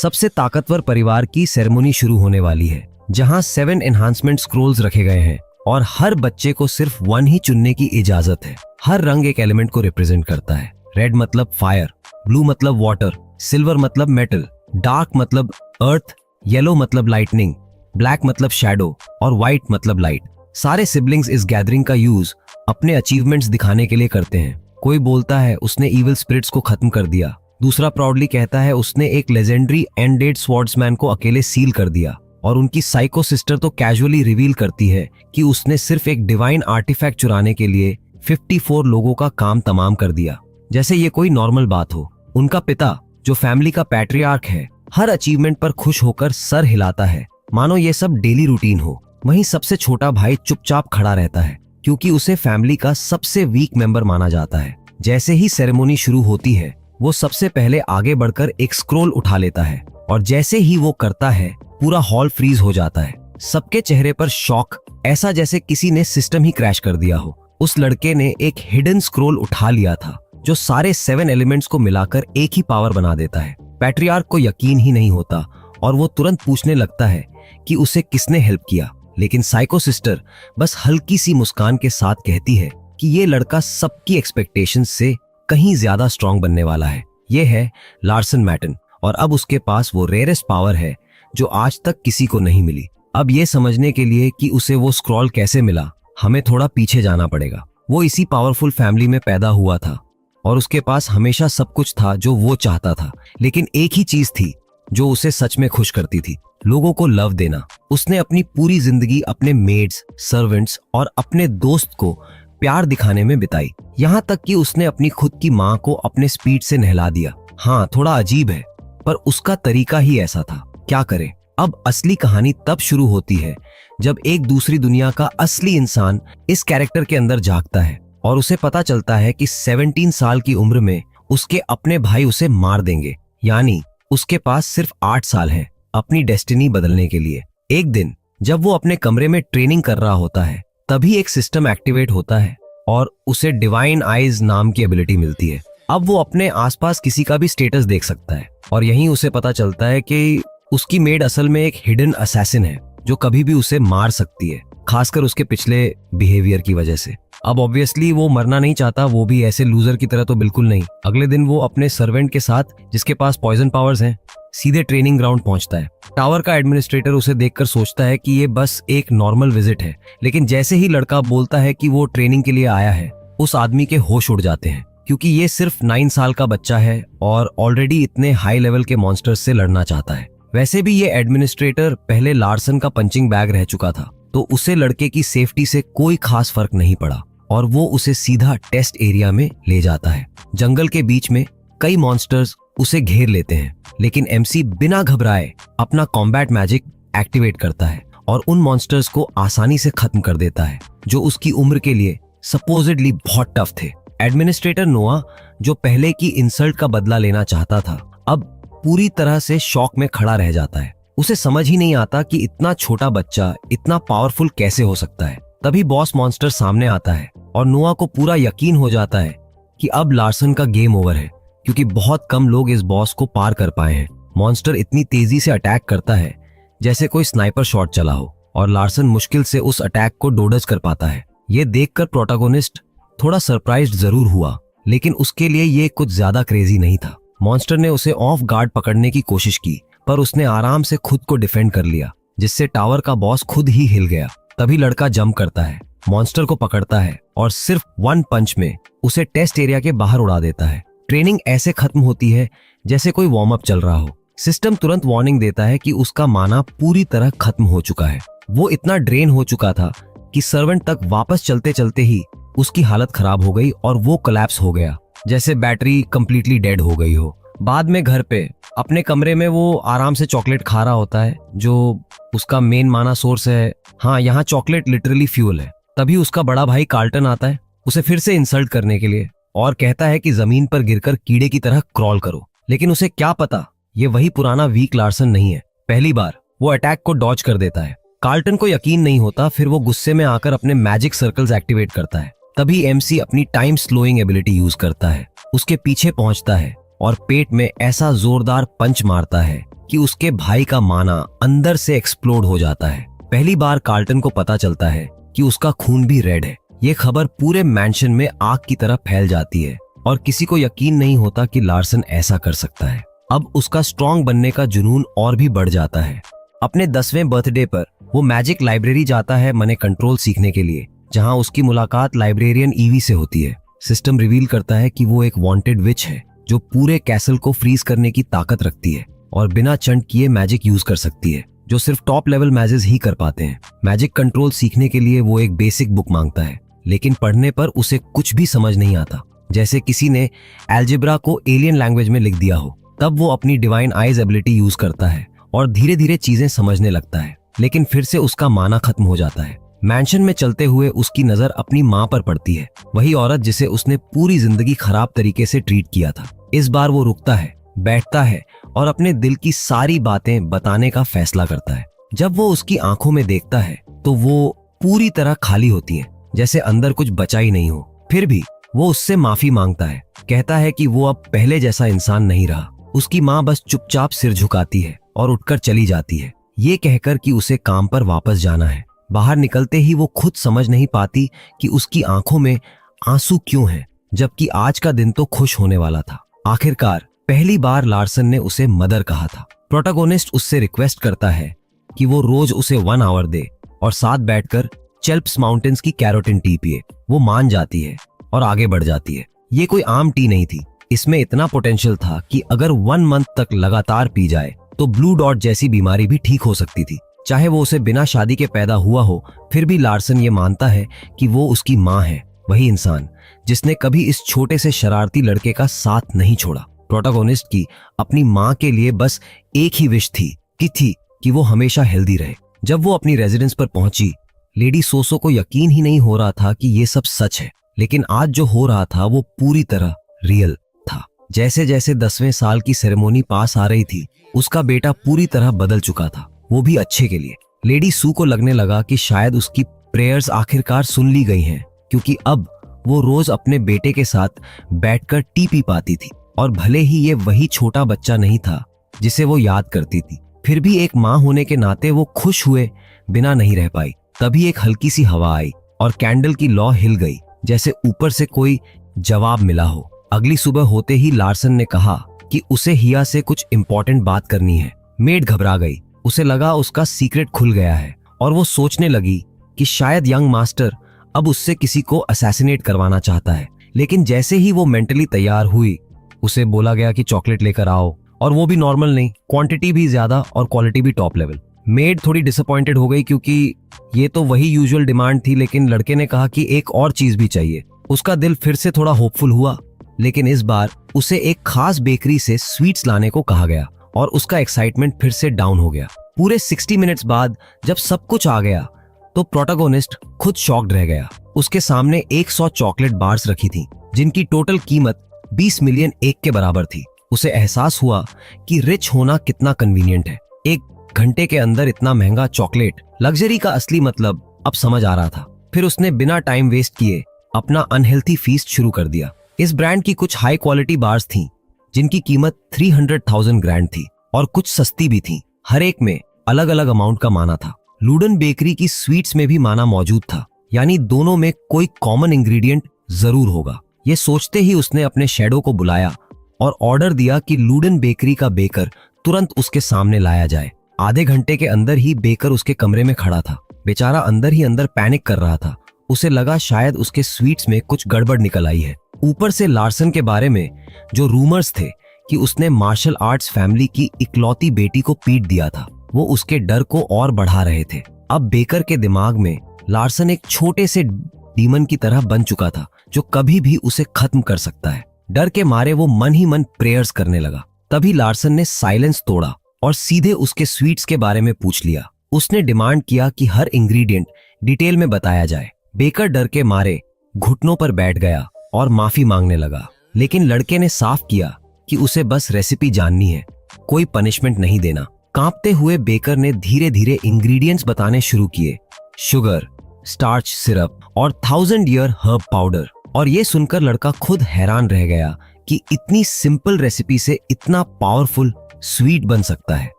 सबसे ताकतवर परिवार की सेरेमनी शुरू होने वाली है, जहां 7 एनहांसमेंट स्क्रोल्स रखे गए हैं और हर बच्चे को सिर्फ 1 ही चुनने की इजाजत है। हर रंग एक एलिमेंट को रिप्रेजेंट करता है। रेड मतलब फायर, ब्लू मतलब वाटर, सिल्वर मतलब मेटल, डार्क मतलब अर्थ, येलो मतलब लाइटनिंग, ब्लैक मतलब शैडो और व्हाइट मतलब लाइट। सारे सिबलिंग्स इस गैदरिंग का यूज अपने अचीवमेंट्स दिखाने के लिए करते हैं। कोई बोलता है उसने इविल स्पिरिट्स को खत्म कर दिया, दूसरा प्राउडली कहता है उसने एक लेजेंडरी एंडेड स्वॉर्ड्समैन को अकेले सील कर दिया, और उनकी साइको सिस्टर तो कैजुअली रिवील करती है कि उसने सिर्फ एक डिवाइन आर्टिफैक्ट चुराने के लिए 54 लोगों का काम तमाम कर दिया, जैसे ये कोई नॉर्मल बात हो। उनका पिता, जो फैमिली का पैट्रियार्क है, हर अचीवमेंट पर खुश होकर सर हिलाता है, मानो ये सब डेली रूटीन हो। वहीं सबसे छोटा भाई चुपचाप खड़ा रहता है, क्योंकि उसे फैमिली का सबसे वीक मेंबर माना जाता है। जैसे ही सेरेमनी शुरू होती है, वो सबसे पहले आगे बढ़कर एक स्क्रोल उठा लेता है, और जैसे ही वो करता है पूरा हॉल फ्रीज हो जाता है। सबके चेहरे पर शॉक, ऐसा जैसे किसी ने सिस्टम ही क्रैश कर दिया हो। उस लड़के ने एक हिडन स्क्रोल उठा लिया था, जो सारे 7 एलिमेंट्स को मिलाकर एक ही पावर बना देता है। पैट्रियार्क को यकीन ही नहीं होता और वो तुरंत पूछने लगता है कि उसे किसने हेल्प किया, लेकिन साइको सिस्टर बस हल्की सी मुस्कान के साथ कहती है कि ये लड़का सबकी एक्सपेक्टेशंस से कहीं ज्यादा स्ट्रांग बनने वाला है। ये है लार्सन मैटन, और अब उसके पास वो रेयरेस्ट पावर है जो आज तक किसी को नहीं मिली। अब ये समझने के लिए कि उसे वो स्क्रॉल कैसे मिला, हमें थोड़ा पीछे जाना पड़ेगा। वो इसी पावरफुल फैमिली में पैदा हुआ था और उसके पास हमेशा सब कुछ था जो वो चाहता था, लेकिन एक ही चीज थी जो उसे सच में खुश करती थी, लोगों को लव देना। उसने अपनी पूरी जिंदगी अपने मेड्स, सर्वेंट्स और अपने दोस्त को प्यार दिखाने में बिताई, यहाँ तक कि उसने अपनी खुद की माँ को अपने स्पीड से नहला दिया। हाँ, थोड़ा अजीब है, पर उसका तरीका ही ऐसा था। क्या करे। अब असली कहानी तब शुरू होती है जब एक दूसरी दुनिया का असली इंसान इस कैरेक्टर के अंदर जागता है और उसे पता चलता है कि 17 साल की उम्र में उसके अपने भाई उसे मार देंगे, यानी उसके पास सिर्फ 8 साल है अपनी डेस्टिनी बदलने के लिए। एक दिन जब वो अपने कमरे में ट्रेनिंग कर रहा होता है, तभी एक सिस्टम एक्टिवेट होता है और उसे डिवाइन आईज नाम की एबिलिटी मिलती है। अब वो अपने आसपास किसी का भी स्टेटस देख सकता है, और यहीं उसे पता चलता है कि उसकी मेड असल में एक हिडन असैसिन है जो कभी भी उसे मार सकती है, खासकर उसके पिछले बिहेवियर की वजह से। अब ऑब्वियसली वो मरना नहीं चाहता, वो भी ऐसे लूजर की तरह तो बिल्कुल नहीं। अगले दिन वो अपने सर्वेंट के साथ, जिसके पास पॉइजन पावर्स हैं, सीधे ट्रेनिंग ग्राउंड पहुंचता है। टावर का एडमिनिस्ट्रेटर उसे देखकर सोचता है कि ये बस एक नॉर्मल विजिट है, लेकिन जैसे ही लड़का बोलता है कि वो ट्रेनिंग के लिए आया है, उस आदमी के होश उड़ जाते हैं, क्योंकि ये सिर्फ 9 साल का बच्चा है और ऑलरेडी इतने हाई लेवल के मॉन्स्टर्स से लड़ना चाहता है। वैसे भी ये एडमिनिस्ट्रेटर पहले लार्सन का पंचिंग बैग रह चुका था, तो उसे लड़के की सेफ्टी से कोई खास फर्क नहीं पड़ा और वो उसे सीधा टेस्ट एरिया में ले जाता है। जंगल के बीच में कई मॉन्स्टर्स उसे घेर लेते हैं, लेकिन एमसी बिना घबराए अपना कॉम्बैट मैजिक एक्टिवेट करता है और उन मॉन्स्टर्स को आसानी से खत्म कर देता है, जो उसकी उम्र के लिए सपोजिडली बहुत टफ थे। एडमिनिस्ट्रेटर नोआ, जो पहले की इंसल्ट का बदला लेना चाहता था, अब पूरी तरह से शॉक में खड़ा रह जाता है। उसे समझ ही नहीं आता कि इतना छोटा बच्चा इतना पावरफुल कैसे हो सकता है। तभी बॉस मॉन्स्टर सामने आता है और नोआ को पूरा यकीन हो जाता है कि अब लार्सन का गेम ओवर है, क्योंकि बहुत कम लोग इस बॉस को पार कर पाए हैं। मॉन्स्टर इतनी तेजी से अटैक करता है जैसे कोई स्नाइपर शॉट चला हो, और लार्सन मुश्किल से उस अटैक को डोडज कर पाता है। ये देखकर प्रोटैगोनिस्ट थोड़ा सरप्राइज्ड जरूर हुआ, लेकिन उसके लिए ये कुछ ज्यादा क्रेजी नहीं था। मॉन्स्टर ने उसे ऑफ गार्ड पकड़ने की कोशिश की, पर उसने आराम से खुद को डिफेंड कर लिया, जिससे टावर का बॉस खुद ही हिल गया। तभी लड़का जंप करता है, मॉन्स्टर को पकड़ता है और सिर्फ 1 पंच में उसे टेस्ट एरिया के बाहर उड़ा देता है। ट्रेनिंग ऐसे खत्म होती है जैसे कोई वार्म अप चल रहा हो। सिस्टम तुरंत वार्निंग देता है कि उसका माना पूरी तरह खत्म हो चुका है। वो इतना ड्रेन हो चुका था कि सर्वेंट तक वापस चलते चलते ही उसकी हालत खराब हो गई और वो कोलैप्स हो गया, जैसे बैटरी कंप्लीटली डेड हो गई हो। बाद में घर पे अपने कमरे में वो आराम से चॉकलेट खा रहा होता है, जो उसका मेन माना सोर्स है। हाँ, यहाँ चॉकलेट लिटरली फ्यूल है। तभी उसका बड़ा भाई कार्ल्टन आता है उसे फिर से इंसल्ट करने के लिए और कहता है कि जमीन पर गिरकर कीड़े की तरह क्रॉल करो, लेकिन उसे क्या पता ये वही पुराना वीक लार्सन नहीं है। पहली बार वो अटैक को डॉज कर देता है। कार्ल्टन को यकीन नहीं होता, फिर वो गुस्से में आकर अपने मैजिक सर्कल्स एक्टिवेट करता है। तभी एमसी अपनी टाइम स्लोइंग एबिलिटी यूज करता है, उसके पीछे पहुंचता है और पेट में ऐसा जोरदार पंच मारता है कि उसके भाई का माना अंदर से एक्सप्लोड हो जाता है। पहली बार कार्ल्टन को पता चलता है कि उसका खून भी रेड है। ये खबर पूरे मैंशन में आग की तरह फैल जाती है और किसी को यकीन नहीं होता कि लार्सन ऐसा कर सकता है। अब उसका स्ट्रॉन्ग बनने का जुनून और भी बढ़ जाता है। अपने 10वें बर्थडे पर वो मैजिक लाइब्रेरी जाता है मनी कंट्रोल सीखने के लिए, जहां उसकी मुलाकात लाइब्रेरियन ईवी से होती है। सिस्टम रिवील करता है कि वो एक वांटेड विच है जो पूरे कैसल को फ्रीज करने की ताकत रखती है और बिना चंट किए मैजिक यूज कर सकती है, जो सिर्फ टॉप लेवल मैजेस ही कर पाते हैं। मैजिक कंट्रोल सीखने के लिए वो एक बेसिक बुक मांगता है, लेकिन पढ़ने पर उसे कुछ भी समझ नहीं आता, जैसे किसी ने एल्जेब्रा को एलियन लैंग्वेज में लिख दिया हो। तब वो अपनी डिवाइन आइज एबिलिटी यूज करता है और धीरे धीरे चीजें समझने लगता है, लेकिन फिर से उसका माना खत्म हो जाता है। मैंशन में चलते हुए उसकी नजर अपनी माँ पर पड़ती है, वही औरत जिसे उसने पूरी जिंदगी खराब तरीके से ट्रीट किया था। इस बार वो रुकता है, बैठता है और अपने दिल की सारी बातें बताने का फैसला करता है। जब वो उसकी आंखों में देखता है तो वो पूरी तरह खाली होती है, जैसे अंदर कुछ बचा ही नहीं हो। फिर भी वो उससे माफी मांगता है, कहता है कि वो अब पहले जैसा इंसान नहीं रहा। उसकी माँ बस चुपचाप सिर झुकाती है और उठकर चली जाती है, ये कहकर कि उसे काम पर वापस जाना है। बाहर निकलते ही वो खुद समझ नहीं पाती कि उसकी आंखों में आंसू क्यों हैं, जबकि आज का दिन तो खुश होने वाला था। आखिरकार पहली बार लार्सन ने उसे मदर कहा था। प्रोटैगोनिस्ट उससे रिक्वेस्ट करता है कि वो रोज उसे 1 आवर दे और साथ बैठकर चेल्प्स माउंटेन्स की कैरोटीन टी पिए। वो मान जाती है और आगे बढ़ जाती है। ये कोई आम टी नहीं थी, इसमें इतना पोटेंशियल था कि अगर 1 मंथ तक लगातार पी जाए तो ब्लू डॉट जैसी बीमारी भी ठीक हो सकती थी। चाहे वो उसे बिना शादी के पैदा हुआ हो, फिर भी लार्सन ये मानता है कि वो उसकी माँ है, वही इंसान जिसने कभी इस छोटे से शरारती लड़के का साथ नहीं छोड़ा। प्रोटैगोनिस्ट की अपनी माँ के लिए बस एक ही विश थी कि वो हमेशा हेल्दी रहे। जब वो अपनी रेजिडेंस पर पहुंची, लेडी सोसो को यकीन ही नहीं हो रहा था कि ये सब सच है, लेकिन आज जो हो रहा था वो पूरी तरह रियल था। जैसे जैसे 10वें साल की सेरेमोनी पास आ रही थी, उसका बेटा पूरी तरह बदल चुका था, वो भी अच्छे के लिए। लेडी सू को लगने लगा कि शायद उसकी प्रेयर्स आखिरकार सुन ली गई हैं, क्योंकि अब वो रोज अपने बेटे के साथ बैठकर टी पी पाती थी। और भले ही ये वही छोटा बच्चा नहीं था जिसे वो याद करती थी, फिर भी एक माँ होने के नाते वो खुश हुए बिना नहीं रह पाई। तभी एक हल्की सी हवा आई और कैंडल की लौ हिल गई, जैसे ऊपर से कोई जवाब मिला हो। अगली सुबह होते ही लार्सन ने कहा कि उसे हिया से कुछ इंपॉर्टेंट बात करनी है। मेड घबरा गई, उसे लगा उसका सीक्रेट खुल गया है और वो सोचने लगी कि शायद यंग मास्टर अब उससे किसी को असैसिनेट करवाना चाहता है। लेकिन जैसे ही वो मेंटली तैयार हुई, उसे बोला गया कि चॉकलेट लेकर आओ, और वो भी नॉर्मल नहीं, क्वांटिटी भी ज्यादा और क्वालिटी भी टॉप लेवल। मेड थोड़ी डिसअपॉइंटेड हो गई क्योंकि ये तो वही यूजुअल डिमांड थी, लेकिन लड़के ने कहा कि एक और चीज भी चाहिए। उसका दिल फिर से थोड़ा होपफुल हुआ, लेकिन इस बार उसे एक खास बेकरी से स्वीट्स लाने को कहा गया और उसका एक्साइटमेंट फिर से डाउन हो गया। पूरे 60 मिनट्स बाद जब सब कुछ आ गया तो प्रोटैगोनिस्ट खुद शॉक्ड रह गया। उसके सामने 100 चॉकलेट बार्स रखी थी, जिनकी टोटल कीमत 20 मिलियन एक के बराबर थी। उसे एहसास हुआ कि रिच होना कितना कन्वीनियंट है। 1 घंटे के अंदर इतना महंगा चॉकलेट, लग्जरी का असली मतलब अब समझ आ रहा था। फिर उसने बिना टाइम वेस्ट किए अपना अनहेल्थी फीस्ट शुरू कर दिया। इस ब्रांड की कुछ हाई क्वालिटी बार्स थीं, जिनकी कीमत 300,000 ग्रैंड थी और कुछ सस्ती भी थीं। हर एक में अलग अलग अमाउंट का माना था। लूडन बेकरी की स्वीट्स में भी माना मौजूद था, यानी दोनों में कोई कॉमन इंग्रेडिएंट जरूर होगा। ये सोचते ही उसने अपने शैडो को बुलाया और ऑर्डर दिया कि लूडन बेकरी का बेकर तुरंत उसके सामने लाया जाए। आधे घंटे के अंदर ही बेकर उसके कमरे में खड़ा था। बेचारा अंदर ही अंदर पैनिक कर रहा था। उसे लगा शायद उसके स्वीट्स में कुछ गड़बड़ निकल आई है। ऊपर से लार्सन के बारे में जो रूमर्स थे कि उसने मार्शल आर्ट्स फैमिली की इकलौती बेटी को पीट दिया था, वो उसके डर को और बढ़ा रहे थे। अब बेकर के दिमाग में लार्सन एक छोटे से डीमन की तरह बन चुका था, जो कभी भी उसे खत्म कर सकता है। डर के मारे वो मन ही मन प्रेयर्स करने लगा। तभी लार्सन ने साइलेंस तोड़ा और सीधे उसके स्वीट्स के बारे में पूछ लिया। उसने डिमांड किया कि हर इंग्रेडिएंट डिटेल में बताया जाए। बेकर डर के मारे घुटनों पर बैठ गया और माफी मांगने लगा, लेकिन लड़के ने साफ किया कि उसे बस रेसिपी जाननी है, कोई पनिशमेंट नहीं देना। कांपते हुए बेकर ने धीरे धीरे इंग्रेडिएंट्स बताने शुरू किए, शुगर, स्टार्च सिरप और 1000 ईयर हर्ब पाउडर। और ये सुनकर लड़का खुद हैरान रह गया कि इतनी सिंपल रेसिपी से इतना पावरफुल स्वीट बन सकता है।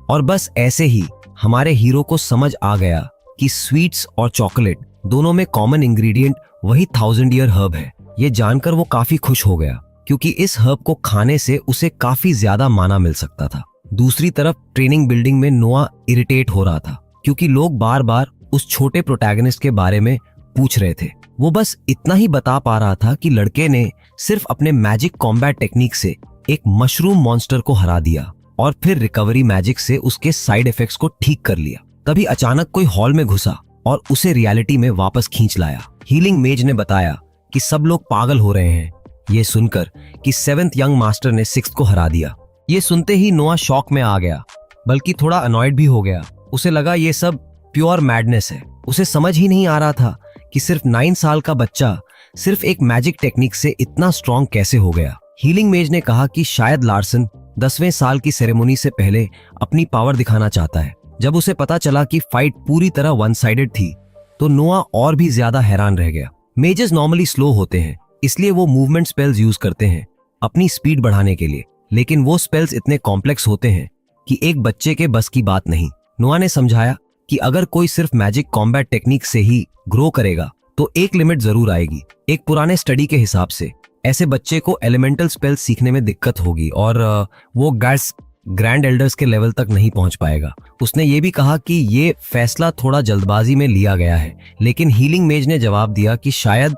और बस ऐसे ही हमारे हीरो को समझ आ गया कि स्वीट्स और चॉकलेट दोनों में कॉमन इंग्रेडिएंट वही 1000 ईयर हर्ब है। ये जानकर वो काफी खुश हो गया क्योंकि इस हर्ब को खाने से उसे काफी ज्यादा माना मिल सकता था। दूसरी तरफ ट्रेनिंग बिल्डिंग में नोआ इरिटेट हो रहा था क्योंकि लोग बार बार उस छोटे प्रोटैगनिस्ट के बारे में पूछ रहे थे। वो बस इतना ही बता पा रहा था कि लड़के ने सिर्फ अपने मैजिक कॉम्बैट टेक्निक से एक मशरूम मॉन्स्टर को हरा दिया और फिर रिकवरी मैजिक से उसके साइड इफेक्ट्स को ठीक कर लिया। तभी अचानक कोई हॉल में घुसा और उसे रियलिटी में वापस खींच लाया। हीलिंग मेज ने बताया कि सब लोग पागल हो रहे हैं ये सुनकर कि 7th यंग मास्टर ने 6th को हरा दिया। ये सुनते ही नोआ शॉक में आ गया, बल्कि थोड़ा अनॉयड भी हो गया। उसे लगा ये सब प्योर मैडनेस है। उसे समझ ही नहीं आ रहा था कि सिर्फ 9 साल का बच्चा सिर्फ एक मैजिक टेक्निक से इतना स्ट्रॉन्ग कैसे हो गया। हीलिंग मेज ने कहा कि शायद लार्सन 10वें साल की सेरेमनी से पहले अपनी पावर दिखाना चाहता है। जब उसे पता चला कि फाइट पूरी तरह वन साइडेड थी तो नोआ और भी ज्यादा हैरान रह गया। मेजेस नॉर्मली स्लो होते हैं, इसलिए वो मूवमेंट स्पेल्स यूज करते हैं अपनी स्पीड बढ़ाने के लिए, लेकिन वो स्पेल्स इतने कॉम्प्लेक्स होते हैं कि एक बच्चे के बस की बात नहीं। नोआ ने समझाया कि अगर कोई सिर्फ मैजिक कॉम्बैट टेक्निक से ही ग्रो करेगा तो एक लिमिट जरूर आएगी। एक पुराने स्टडी के हिसाब से ऐसे बच्चे को एलिमेंटल स्पेल्स सीखने में दिक्कत होगी और वो ग्रैंड एल्डर्स के लेवल तक नहीं पहुंच पाएगा। उसने ये भी कहा कि ये फैसला थोड़ा जल्दबाजी में लिया गया है, लेकिन हीलिंग मेज ने जवाब दिया कि शायद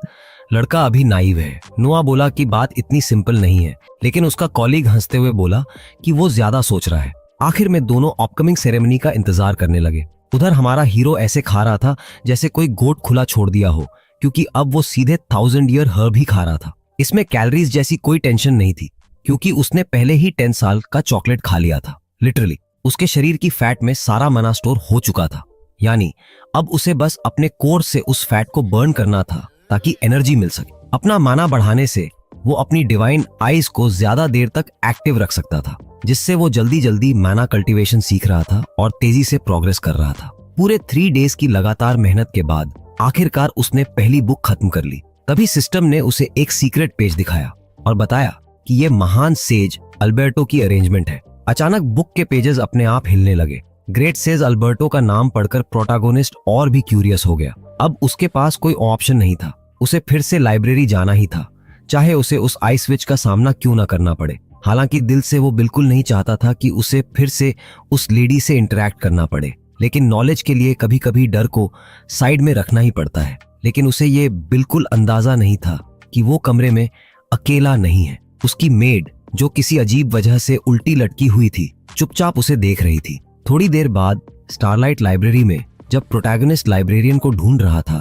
लड़का अभी नाइव है। नोआ बोला कि बात इतनी सिंपल नहीं है, लेकिन उसका कॉलीग हंसते हुए बोला कि वो ज्यादा सोच रहा है। आखिर में दोनों अपकमिंग सेरेमनी का इंतजार करने लगे। उधर हमारा हीरो ऐसे खा रहा था जैसे कोई गोट खुला छोड़ दिया हो, क्योंकि अब वो सीधे 1000 ईयर हर्ब ही खा रहा था। इसमें कैलोरीज जैसी कोई टेंशन नहीं थी क्योंकि उसने पहले ही 10 साल का चॉकलेट खा लिया था। लिटरली उसके शरीर की फैट में सारा मना स्टोर हो चुका था, यानी अब उसे बस अपने कोर से उस फैट को बर्न करना था ताकि एनर्जी मिल सके। अपना माना बढ़ाने से वो अपनी डिवाइन आइज को ज्यादा देर तक एक्टिव रख सकता था, जिससे वो जल्दी जल्दी माना कल्टीवेशन सीख रहा था और तेजी से प्रोग्रेस कर रहा था। पूरे 3 डेज की लगातार मेहनत के बाद आखिरकार उसने पहली बुक खत्म कर ली। तभी सिस्टम ने उसे एक सीक्रेट पेज दिखाया और बताया कि ये महान सेज अल्बर्टो की अरेंजमेंट है। अचानक बुक के पेजेस अपने आप हिलने लगे। ग्रेट सेज अल्बर्टो का नाम पढ़कर प्रोटैगनिस्ट और भी क्यूरियस हो गया। अब उसके पास कोई ऑप्शन नहीं था, उसे फिर से लाइब्रेरी जाना ही था, चाहे उसे उस आइस विच का सामना क्यों ना करना पड़े। हालांकि दिल से वो बिल्कुल नहीं चाहता था कि उसे फिर से उस लेडी से इंटरैक्ट करना पड़े, लेकिन नॉलेज के लिए कभी कभी डर को साइड में रखना ही पड़ता है। लेकिन उसे ये बिल्कुल अंदाजा नहीं था कि वो कमरे में अकेला नहीं है। उसकी मेड, जो किसी अजीब वजह से उल्टी लटकी हुई थी, चुपचाप उसे देख रही थी। थोड़ी देर बाद स्टारलाइट लाइब्रेरी में जब प्रोटैगनिस्ट लाइब्रेरियन को ढूंढ रहा था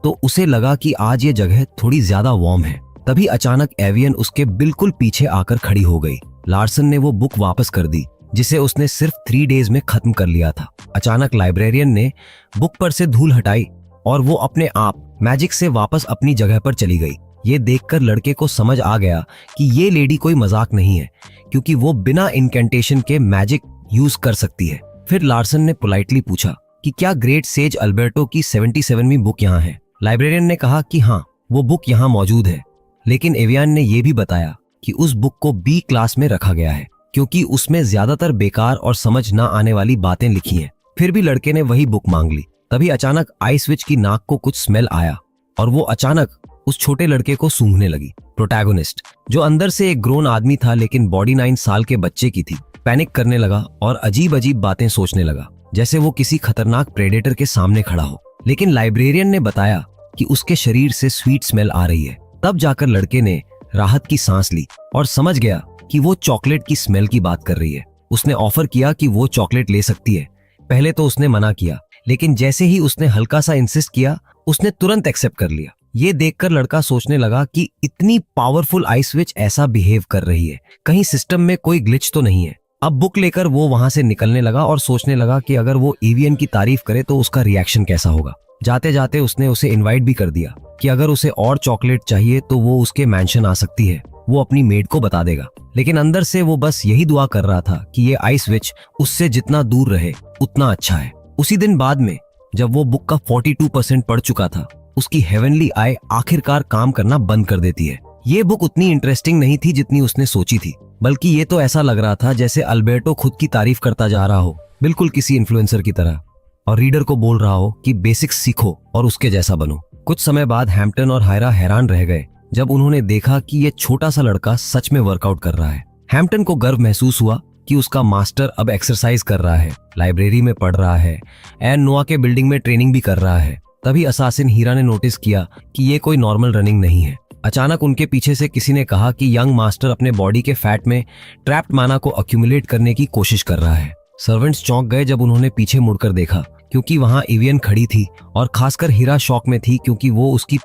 तो उसे लगा कि आज ये जगह थोड़ी ज्यादा वार्म है। तभी अचानक एवियन उसके बिल्कुल पीछे आकर खड़ी हो गई। लार्सन ने वो बुक वापस कर दी जिसे उसने सिर्फ 3 डेज में खत्म कर लिया था। अचानक लाइब्रेरियन ने बुक पर से धूल हटाई और वो अपने आप मैजिक से वापस अपनी जगह पर चली गई। ये देखकर लड़के को समझ आ गया कि ये लेडी कोई मजाक नहीं है, क्योंकि वो बिना इनकेंटेशन के मैजिक यूज कर सकती है। फिर लार्सन ने पोलाइटली पूछा कि क्या ग्रेट सेज अल्बर्टो की 77वीं बुक यहाँ है। लाइब्रेरियन ने कहा कि हाँ, वो बुक यहाँ मौजूद है, लेकिन एवियन ने यह भी बताया कि उस बुक को B क्लास में रखा गया है क्योंकि उसमें ज्यादातर बेकार और समझ ना आने वाली बातें लिखी हैं। फिर भी लड़के ने वही बुक मांग ली। तभी अचानक आइस विच की नाक को कुछ स्मेल आया और वो अचानक उस छोटे लड़के को सूंघने लगी। प्रोटैगनिस्ट, जो अंदर से एक ग्रोन आदमी था लेकिन बॉडी 9 साल के बच्चे की थी, पैनिक करने लगा और अजीब अजीब बातें सोचने लगा, जैसे वो किसी खतरनाक प्रेडेटर के सामने खड़ा हो। लेकिन लाइब्रेरियन ने बताया कि उसके शरीर से स्वीट स्मेल आ रही है। तब जाकर लड़के ने राहत की सांस ली और समझ गया कि वो चॉकलेट की स्मेल की बात कर रही है। उसने ऑफर किया कि वो चॉकलेट ले सकती है। पहले तो उसने मना किया, लेकिन जैसे ही उसने हल्का सा इंसिस्ट किया, उसने तुरंत एक्सेप्ट कर लिया। ये देखकर लड़का सोचने लगा कि इतनी पावरफुल आइस विच ऐसा बिहेव कर रही है, कहीं सिस्टम में कोई ग्लिच तो नहीं है। अब बुक लेकर वो वहां से निकलने लगा और सोचने लगा कि अगर वो एवियन की तारीफ करे तो उसका रिएक्शन कैसा होगा। जाते जाते उसने उसे इनवाइट भी कर दिया कि अगर उसे और चॉकलेट चाहिए तो वो उसके मैंशन आ सकती है, वो अपनी मेड को बता देगा। लेकिन अंदर से वो बस यही दुआ कर रहा था कि ये आइस विच उससे जितना दूर रहे उतना अच्छा है। उसी दिन बाद में जब वो बुक का 42% पढ़ चुका था, उसकी हेवनली आई आखिरकार काम करना बंद कर देती है। ये बुक उतनी इंटरेस्टिंग नहीं थी जितनी उसने सोची थी, बल्कि ये तो ऐसा लग रहा था जैसे अल्बर्टो खुद की तारीफ करता जा रहा हो। बिल्कुल किसी इन्फ्लुएंसर की तरह, और रीडर को बोल रहा हो कि बेसिक्स सीखो और उसके जैसा बनो। कुछ समय बाद हैम्पटन और हायरा हैरान रह गए जब उन्होंने देखा कि ये छोटा सा लड़का सच में वर्कआउट कर रहा है। हैम्पटन को गर्व महसूस हुआ कि उसका मास्टर अब एक्सरसाइज कर रहा है, लाइब्रेरी में पढ़ रहा है, एन नोआ के बिल्डिंग में ट्रेनिंग भी कर रहा है। तभी असासिन हीरा ने नोटिस किया कि ये कोई नॉर्मल रनिंग नहीं है। अचानक उनके पीछे से किसी ने कहा कि यंग मास्टर अपने बॉडी के फैट में ट्रैप्ड माना को अक्यूमुलेट करने की कोशिश कर रहा है। सर्वेंट्स चौंक गए जब उन्होंने पीछे मुड़कर देखा, क्योंकि वहां एवियन खड़ी थी, और खासकर हीरा शॉक में थी क्योंकि वो उसकी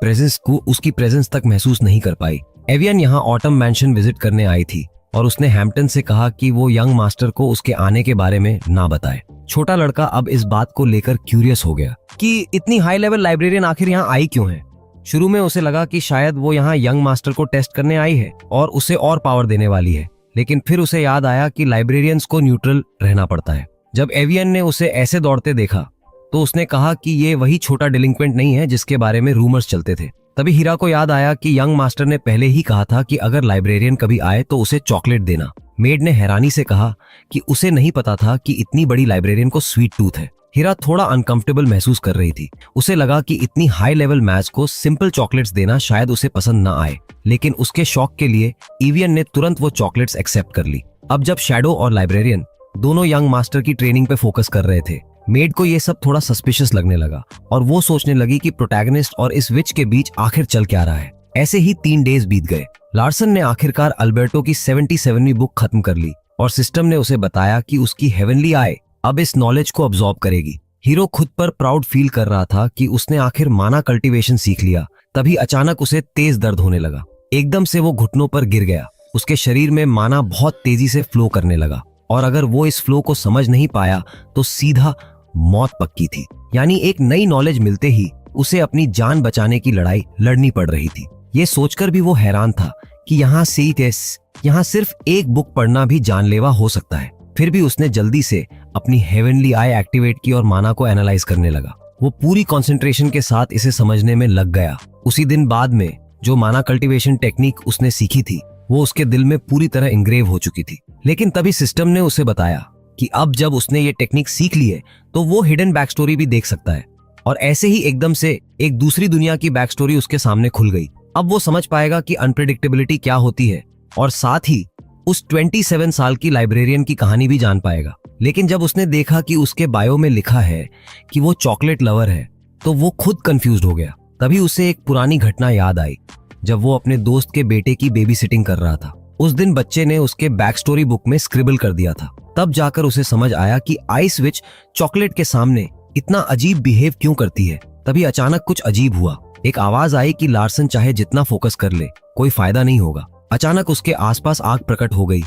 प्रेजेंस तक महसूस नहीं कर पाई। एवियन यहाँ ऑटम मैंशन विजिट करने आई थी और उसने हैम्पटन से कहा कि वो यंग मास्टर को उसके आने के बारे में ना बताए। छोटा लड़का अब इस बात को लेकर क्यूरियस हो गया कि इतनी हाई लेवल लाइब्रेरियन आखिर यहाँ आई क्यों है। शुरू में उसे लगा कि शायद वो यहाँ यंग मास्टर को टेस्ट करने आई है और उसे और पावर देने वाली है, लेकिन फिर उसे याद आया कि लाइब्रेरियंस को न्यूट्रल रहना पड़ता है। जब एवियन ने उसे ऐसे दौड़ते देखा तो उसने कहा कि ये वही छोटा डिलिंक्वेंट नहीं है जिसके बारे में रूमर्स चलते थे। तभी हीरा को याद आया कि यंग मास्टर ने पहले ही कहा था कि अगर लाइब्रेरियन कभी आए तो उसे चॉकलेट देना। मेड ने हैरानी से कहा कि उसे नहीं पता था कि इतनी बड़ी लाइब्रेरियन को स्वीट टूथ है। हीरा थोड़ा अनकंफर्टेबल महसूस कर रही थी। उसे लगा कि इतनी हाई लेवल मैच को सिंपल चॉकलेट्स देना शायद उसे पसंद ना आए, लेकिन उसके शौक के लिए एवियन ने तुरंत वो चॉकलेट्स एक्सेप्ट कर ली। अब जब शैडो और लाइब्रेरियन दोनों यंग मास्टर की ट्रेनिंग पे फोकस कर रहे थे, मेड को ये सब थोड़ा सस्पिशियस लगने लगा और वो सोचने लगी कि प्रोटैगनिस्ट और इस विच के बीच आखिर चल क्या रहा है। ऐसे ही 3 डेज बीत गए। लार्सन ने आखिरकार अल्बर्टो की 77वीं बुक खत्म कर ली और सिस्टम ने उसे बताया कि उसकी हेवनली आई अब इस नॉलेज को अब्सॉर्ब करेगी। हीरो खुद पर प्राउड फील कर रहा था कि उसने आखिर माना कल्टीवेशन सीख लिया। तभी अचानक उसे तेज दर्द होने लगा। एकदम से वो घुटनों पर गिर गया। उसके शरीर में माना बहुत तेजी से फ्लो करने लगा और अगर वो इस फ्लो को समझ नहीं पाया तो सीधा मौत पक्की थी। यानी एक नई नॉलेज मिलते ही उसे अपनी जान बचाने की लड़ाई लड़नी पड़ रही थी। ये सोचकर भी वो हैरान था कि यहाँ सिर्फ एक बुक पढ़ना भी जानलेवा हो सकता है। फिर भी उसने जल्दी से अपनी हेवनली आई एक्टिवेट की और माना को एनालाइज करने लगा। वो पूरी कंसंट्रेशन के साथ इसे समझने में लग गया। उसी दिन बाद में जो माना कल्टीवेशन टेक्निक उसने सीखी थी वो उसके दिल में पूरी तरह इंग्रेव हो चुकी थी। लेकिन तभी सिस्टम ने उसे बताया कि अब जब उसने ये टेक्निक सीख ली है तो वो हिडन बैक स्टोरी भी देख सकता है। और ऐसे ही एकदम से एक दूसरी दुनिया की बैक स्टोरी उसके सामने खुल गई। अब वो समझ पाएगा कि अनप्रेडिक्टेबिलिटी क्या होती है और साथ ही उस 27 साल की लाइब्रेरियन की कहानी भी जान पाएगा। लेकिन जब उसने देखा कि उसके बायो में लिखा है कि वो चॉकलेट लवर है तो वो खुद कंफ्यूज्ड हो गया। तभी उसे एक पुरानी घटना याद आई जब वो अपने दोस्त के बेटे की बेबी सिटिंग कर रहा था। उस दिन बच्चे ने उसके बैक स्टोरी बुक में स्क्रिबल कर दिया था। तब जाकर उसे समझ आया कि आइस विच चॉकलेट के सामने इतना अजीब बिहेव क्यों करती है। तभी अचानक कुछ अजीब हुआ। एक आवाज आई कि लार्सन चाहे जितना फोकस कर ले कोई फायदा नहीं होगा। अचानक उसके आसपास आग प्रकट हो गई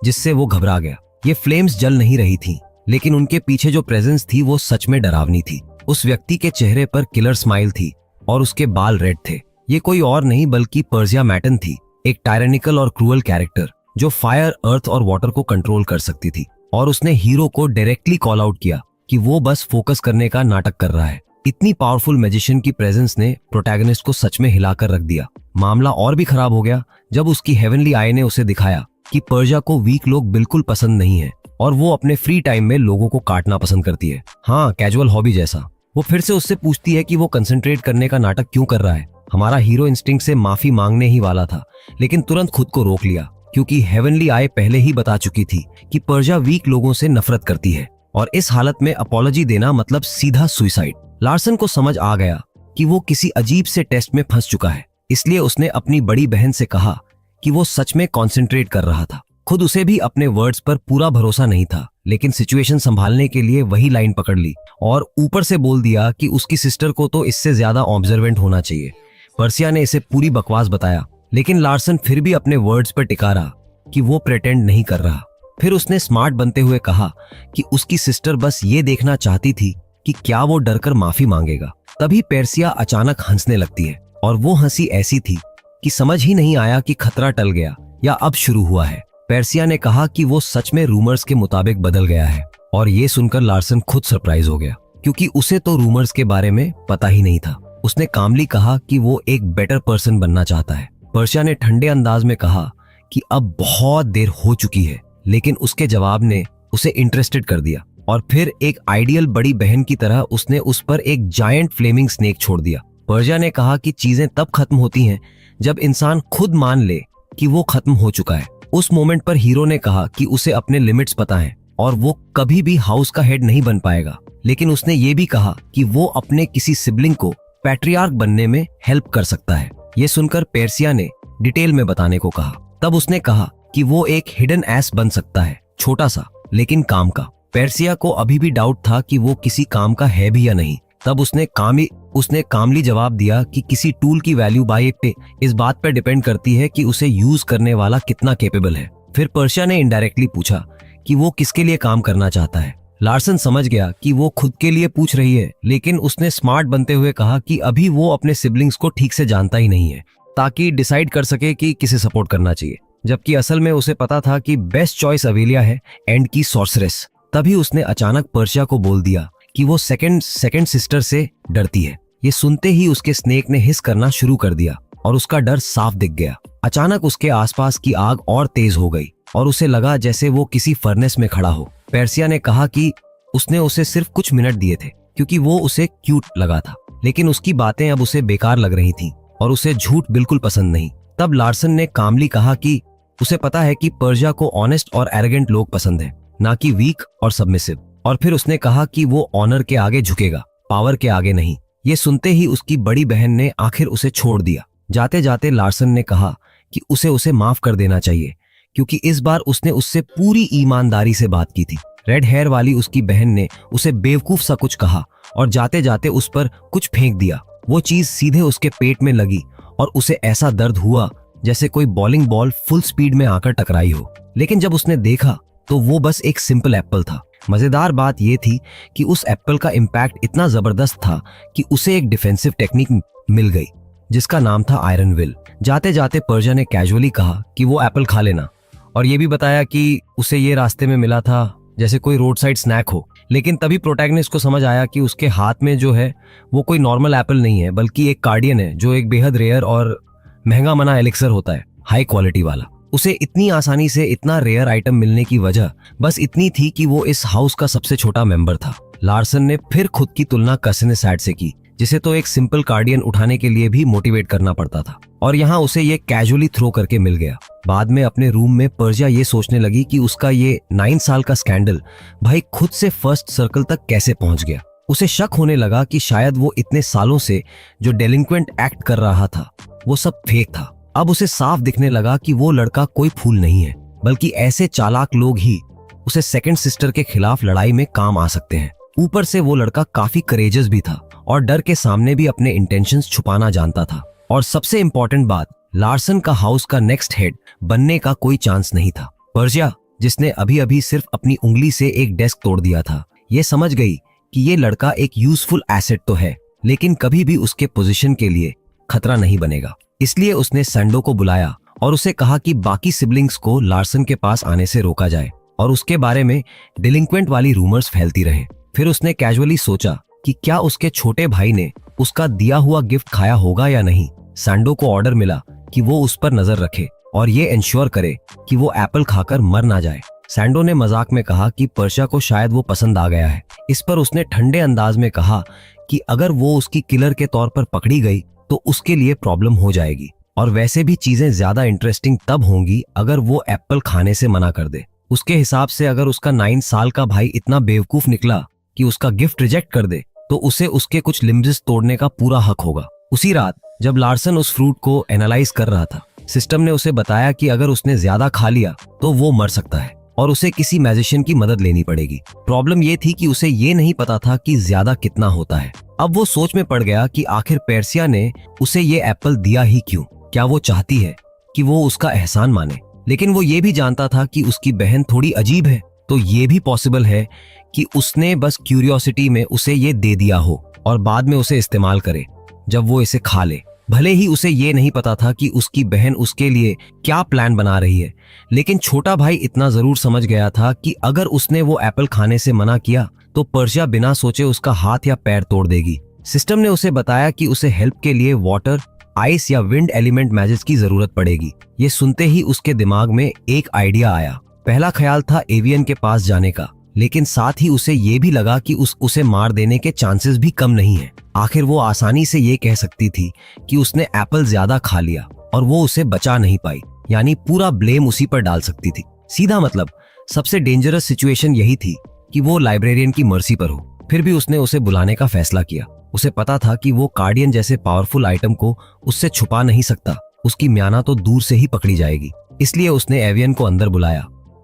जिससे वो घबरा गया। ये फ्लेम्स जल नहीं रही थी, लेकिन उनके पीछे जो प्रेजेंस थी वो सच में डरावनी थी। उस व्यक्ति के चेहरे पर किलर स्माइल थी और उसके बाल रेड थे। ये कोई और नहीं बल्कि पर्जिया मैटन थी, एक टायरेनिकल और क्रूअल कैरेक्टर जो फायर, अर्थ और वाटर को कंट्रोल कर सकती थी। और उसने हीरो को डायरेक्टली कॉल आउट किया कि वो बस फोकस करने का नाटक कर रहा है। इतनी पावरफुल मैजिशियन की प्रेजेंस ने प्रोटैगनिस्ट को सच में हिलाकर रख दिया। मामला और भी खराब हो गया जब उसकी हेवनली आई ने उसे दिखाया कि पर्जिया को वीक लोग बिल्कुल पसंद नहीं है और वो अपने फ्री टाइम में लोगों को काटना पसंद करती है। हाँ, कैजुअल हॉबी जैसा। वो फिर से उससे पूछती है कि वो कंसंट्रेट करने का नाटक क्यों कर रहा है। हमारा हीरो इंस्टिंक्ट से माफी मांगने ही वाला था, लेकिन तुरंत खुद को रोक लिया क्योंकि हेवनली आई पहले ही बता चुकी थी कि पर्जिया वीक लोगों से नफरत करती है और इस हालत में अपॉलॉजी देना मतलब सीधा सुसाइड। लार्सन को समझ आ गया कि वो किसी अजीब से टेस्ट में फंस चुका है, इसलिए उसने अपनी बड़ी बहन से कहा कि वो सच में कंसंट्रेट कर रहा था। खुद उसे भी अपने वर्ड्स पर पूरा भरोसा नहीं था, लेकिन सिचुएशन संभालने के लिए वही लाइन पकड़ ली और ऊपर से बोल दिया कि उसकी सिस्टर को तो इससे ज्यादा ऑब्जर्वेंट होना चाहिए। पर्सिया ने इसे पूरी बकवास बताया, लेकिन लार्सन फिर भी अपने वर्ड्स पर टिका रहा कि वो प्रेटेंड नहीं कर रहा। फिर उसने स्मार्ट बनते हुए कहा कि उसकी सिस्टर बस ये देखना चाहती थी कि क्या वो डरकर माफी मांगेगा। तभी पर्सिया अचानक हंसने लगती है और वो हंसी ऐसी थी कि समझ ही नहीं आया कि खतरा टल गया या अब शुरू हुआ है। पर्सिया ने कहा कि वो सच में रूमर्स के मुताबिक बदल गया है और ये सुनकर लार्सन खुद सरप्राइज हो गया क्योंकि उसे तो रूमर्स के बारे में पता ही नहीं था। उसने कामली कहा कि वो एक बेटर पर्सन बनना चाहता है। पर्सिया ने ठंडे अंदाज में कहा कि अब बहुत देर हो चुकी है, लेकिन उसके जवाब ने उसे इंटरेस्टेड कर दिया। और फिर एक आइडियल बड़ी बहन की तरह उसने उस पर एक जायंट फ्लेमिंग स्नेक छोड़ दिया। पर्शिया ने कहा कि चीजें तब खत्म होती हैं जब इंसान खुद मान ले कि वो खत्म हो चुका है। उस मोमेंट पर हीरो ने कहा कि उसे अपने लिमिट्स पता हैं और वो कभी भी हाउस का हेड नहीं बन पाएगा, लेकिन उसने ये भी कहा कि वो अपने किसी सिबलिंग को पैट्रियार्क बनने में हेल्प कर सकता है। ये सुनकर पर्शिया ने डिटेल में बताने को कहा। तब उसने कहा कि वो एक हिडन एस बन सकता है, छोटा सा लेकिन काम का। पर्शिया को अभी भी डाउट था कि वो किसी काम का है भी या नहीं। तब उसने कामली जवाब दिया कि किसी टूल की वैल्यू बाय पे इस बात पर डिपेंड करती है कि उसे यूज करने वाला कितना कैपेबल है। फिर पर्शिया ने इनडायरेक्टली पूछा कि वो किसके लिए काम करना चाहता है। लार्सन समझ गया कि वो खुद के लिए पूछ रही है, लेकिन उसने स्मार्ट बनते हुए कहा कि अभी वो अपने सिबलिंग्स को ठीक से जानता ही नहीं है ताकि डिसाइड कर सके कि किसे सपोर्ट करना चाहिए, जबकि असल में उसे पता था कि बेस्ट चॉइस अवेलिया है, एंड की सॉर्सरेस। तभी उसने अचानक पर्शिया को बोल दिया कि वो सेकंड सिस्टर से डरती है। ये सुनते ही उसके स्नेक ने हिस करना शुरू कर दिया और उसका डर साफ दिख गया। अचानक उसके आसपास की आग और तेज हो गई और उसे लगा जैसे वो किसी फर्नेस में खड़ा हो। पर्शिया ने कहा कि उसने उसे सिर्फ कुछ मिनट दिए थे क्योंकि वो उसे क्यूट लगा था, लेकिन उसकी बातें अब उसे बेकार लग रही थीं और उसे झूठ बिल्कुल पसंद नहीं। तब लार्सन ने कामली कहा कि उसे पता है कि पर्शिया को ऑनेस्ट और एरोगेंट लोग पसंद है, ना कि वीक और सबमिसिव। और फिर उसने कहा कि वो ऑनर के आगे झुकेगा, पावर के आगे नहीं। ये सुनते ही उसकी बड़ी बहन ने आखिर उसे छोड़ दिया। जाते जाते लार्सन ने कहा कि उसे माफ कर देना चाहिए क्योंकि इस बार उसने उससे पूरी ईमानदारी से बात की थी। रेड हेयर वाली उसकी बहन ने उसे बेवकूफ सा कुछ कहा और जाते जाते उस पर कुछ फेंक दिया। वो चीज सीधे उसके पेट में लगी और उसे ऐसा दर्द हुआ जैसे कोई बॉलिंग बॉल फुल स्पीड में आकर टकराई हो। लेकिन जब उसने देखा तो वो बस एक सिंपल एप्पल था। मजेदार बात यह थी कि उस एप्पल का इम्पैक्ट इतना जबरदस्त था कि उसे एक डिफेंसिव टेक्निक मिल गई जिसका नाम था आयरन विल। जाते जाते पर्शिया ने कैजुअली कहा कि वो एप्पल खा लेना और ये भी बताया कि उसे ये रास्ते में मिला था जैसे कोई रोड साइड स्नैक हो। लेकिन तभी प्रोटैगनिस्ट को समझ आया कि उसके हाथ में जो है वो कोई नॉर्मल एप्पल नहीं है, बल्कि एक कार्डियन है जो एक बेहद रेयर और महंगा मना एलिक्सर होता है, हाई क्वालिटी वाला। उसे इतनी आसानी से इतना रेयर आइटम मिलने की वजह बस इतनी थी कि वो इस हाउस का सबसे छोटा मेंबर था। लार्सन ने फिर खुद की तुलना कसिन सैड से की, जिसे तो एक सिंपल कार्डियन उठाने के लिए भी मोटिवेट करना पड़ता था, और यहाँ उसे ये कैजुअली थ्रो करके मिल गया। बाद में अपने रूम में पर्शिया ये सोचने लगी कि उसका ये 9 साल का स्कैंडल भाई खुद से फर्स्ट सर्कल तक कैसे पहुंच गया। उसे शक होने लगा कि शायद वो इतने सालों से जो डेलिंक्वेंट एक्ट कर रहा था वो सब फेक था। अब उसे साफ दिखने लगा कि वो लड़का कोई फूल नहीं है, बल्कि ऐसे चालाक लोग ही उसे सेकंड सिस्टर के खिलाफ लड़ाई में काम आ सकते हैं। ऊपर से वो लड़का काफी करेजियस भी था और डर के सामने भी अपने इंटेंशंस छुपाना जानता था। और सबसे इंपॉर्टेंट बात, लार्सन का हाउस का नेक्स्ट हेड बनने का कोई चांस नहीं था। पर्शिया, जिसने अभी अभी सिर्फ अपनी उंगली से एक डेस्क तोड़ दिया था, ये समझ गई कि ये लड़का एक यूजफुल एसेट तो है, लेकिन कभी भी उसके पोजीशन के लिए खतरा नहीं बनेगा। इसलिए उसने सैंडो को बुलाया और उसे कहा कि बाकी सिबलिंग्स को लार्सन के पास आने से रोका जाए और उसके बारे में डिलिंक्वेंट वाली रूमर्स फैलती रहे। फिर उसने कैजुअली सोचा कि क्या उसके छोटे भाई ने उसका दिया हुआ गिफ्ट खाया होगा या नहीं। सैंडो को ऑर्डर मिला कि वो उस पर नजर रखे और ये इंश्योर करे कि वो एप्पल खाकर मर ना जाए। सैंडो ने मजाक में कहा कि पर्शिया को शायद वो पसंद आ गया है। इस पर उसने ठंडे अंदाज में कहा कि अगर वो उसकी किलर के तौर पर पकड़ी गई तो उसके लिए प्रॉब्लम हो जाएगी, और वैसे भी चीजें ज्यादा इंटरेस्टिंग तब होंगी अगर वो एप्पल खाने से मना कर दे। उसके हिसाब से अगर उसका 9 साल का भाई इतना बेवकूफ निकला कि उसका गिफ्ट रिजेक्ट कर दे तो उसे उसके कुछ लिम्ब्स तोड़ने का पूरा हक होगा। उसी रात जब लार्सन उस फ्रूट को एनालाइज कर रहा था, सिस्टम ने उसे बताया कि अगर उसने ज्यादा खा लिया तो वो मर सकता है और उसे किसी मैजिशियन की मदद लेनी पड़ेगी। प्रॉब्लम ये थी कि उसे ये नहीं पता था कि ज्यादा कितना होता है। अब वो सोच में पड़ गया कि आखिर पर्शिया ने उसे ये एप्पल दिया ही क्यों। क्या वो चाहती है कि वो उसका एहसान माने? लेकिन वो ये भी जानता था कि उसकी बहन थोड़ी अजीब है, तो ये भी पॉसिबल है कि उसने बस क्यूरियोसिटी में उसे ये दे दिया हो और बाद में उसे इस्तेमाल करे जब वो इसे खा ले। भले ही उसे ये नहीं पता था कि उसकी बहन उसके लिए क्या प्लान बना रही है, लेकिन छोटा भाई इतना जरूर समझ गया था कि अगर उसने वो एप्पल खाने से मना किया तो पर्शिया बिना सोचे उसका हाथ या पैर तोड़ देगी। सिस्टम ने उसे बताया कि उसे हेल्प के लिए वाटर, आइस या विंड एलिमेंट मैजिक की जरूरत पड़ेगी। ये सुनते ही उसके दिमाग में एक आइडिया आया। पहला ख्याल था एवियन के पास जाने का, लेकिन साथ ही उसे ये भी लगा कि उसे मार देने के चांसेस भी कम नहीं है। आखिर वो आसानी से ये कह सकती थी कि उसने एप्पल ज्यादा खा लिया और वो उसे बचा नहीं पाई, यानी पूरा ब्लेम उसी पर डाल सकती थी। सीधा मतलब सबसे डेंजरस सिचुएशन यही थी कि वो लाइब्रेरियन की मर्जी पर हो। फिर भी उसने उसे बुलाने का फैसला किया। उसे पता था कि वो कार्डियन जैसे पावरफुल आइटम को उससे छुपा नहीं सकता, उसकी म्याना तो दूर से ही पकड़ी जाएगी। इसलिए उसने एवियन को अंदर बुलाया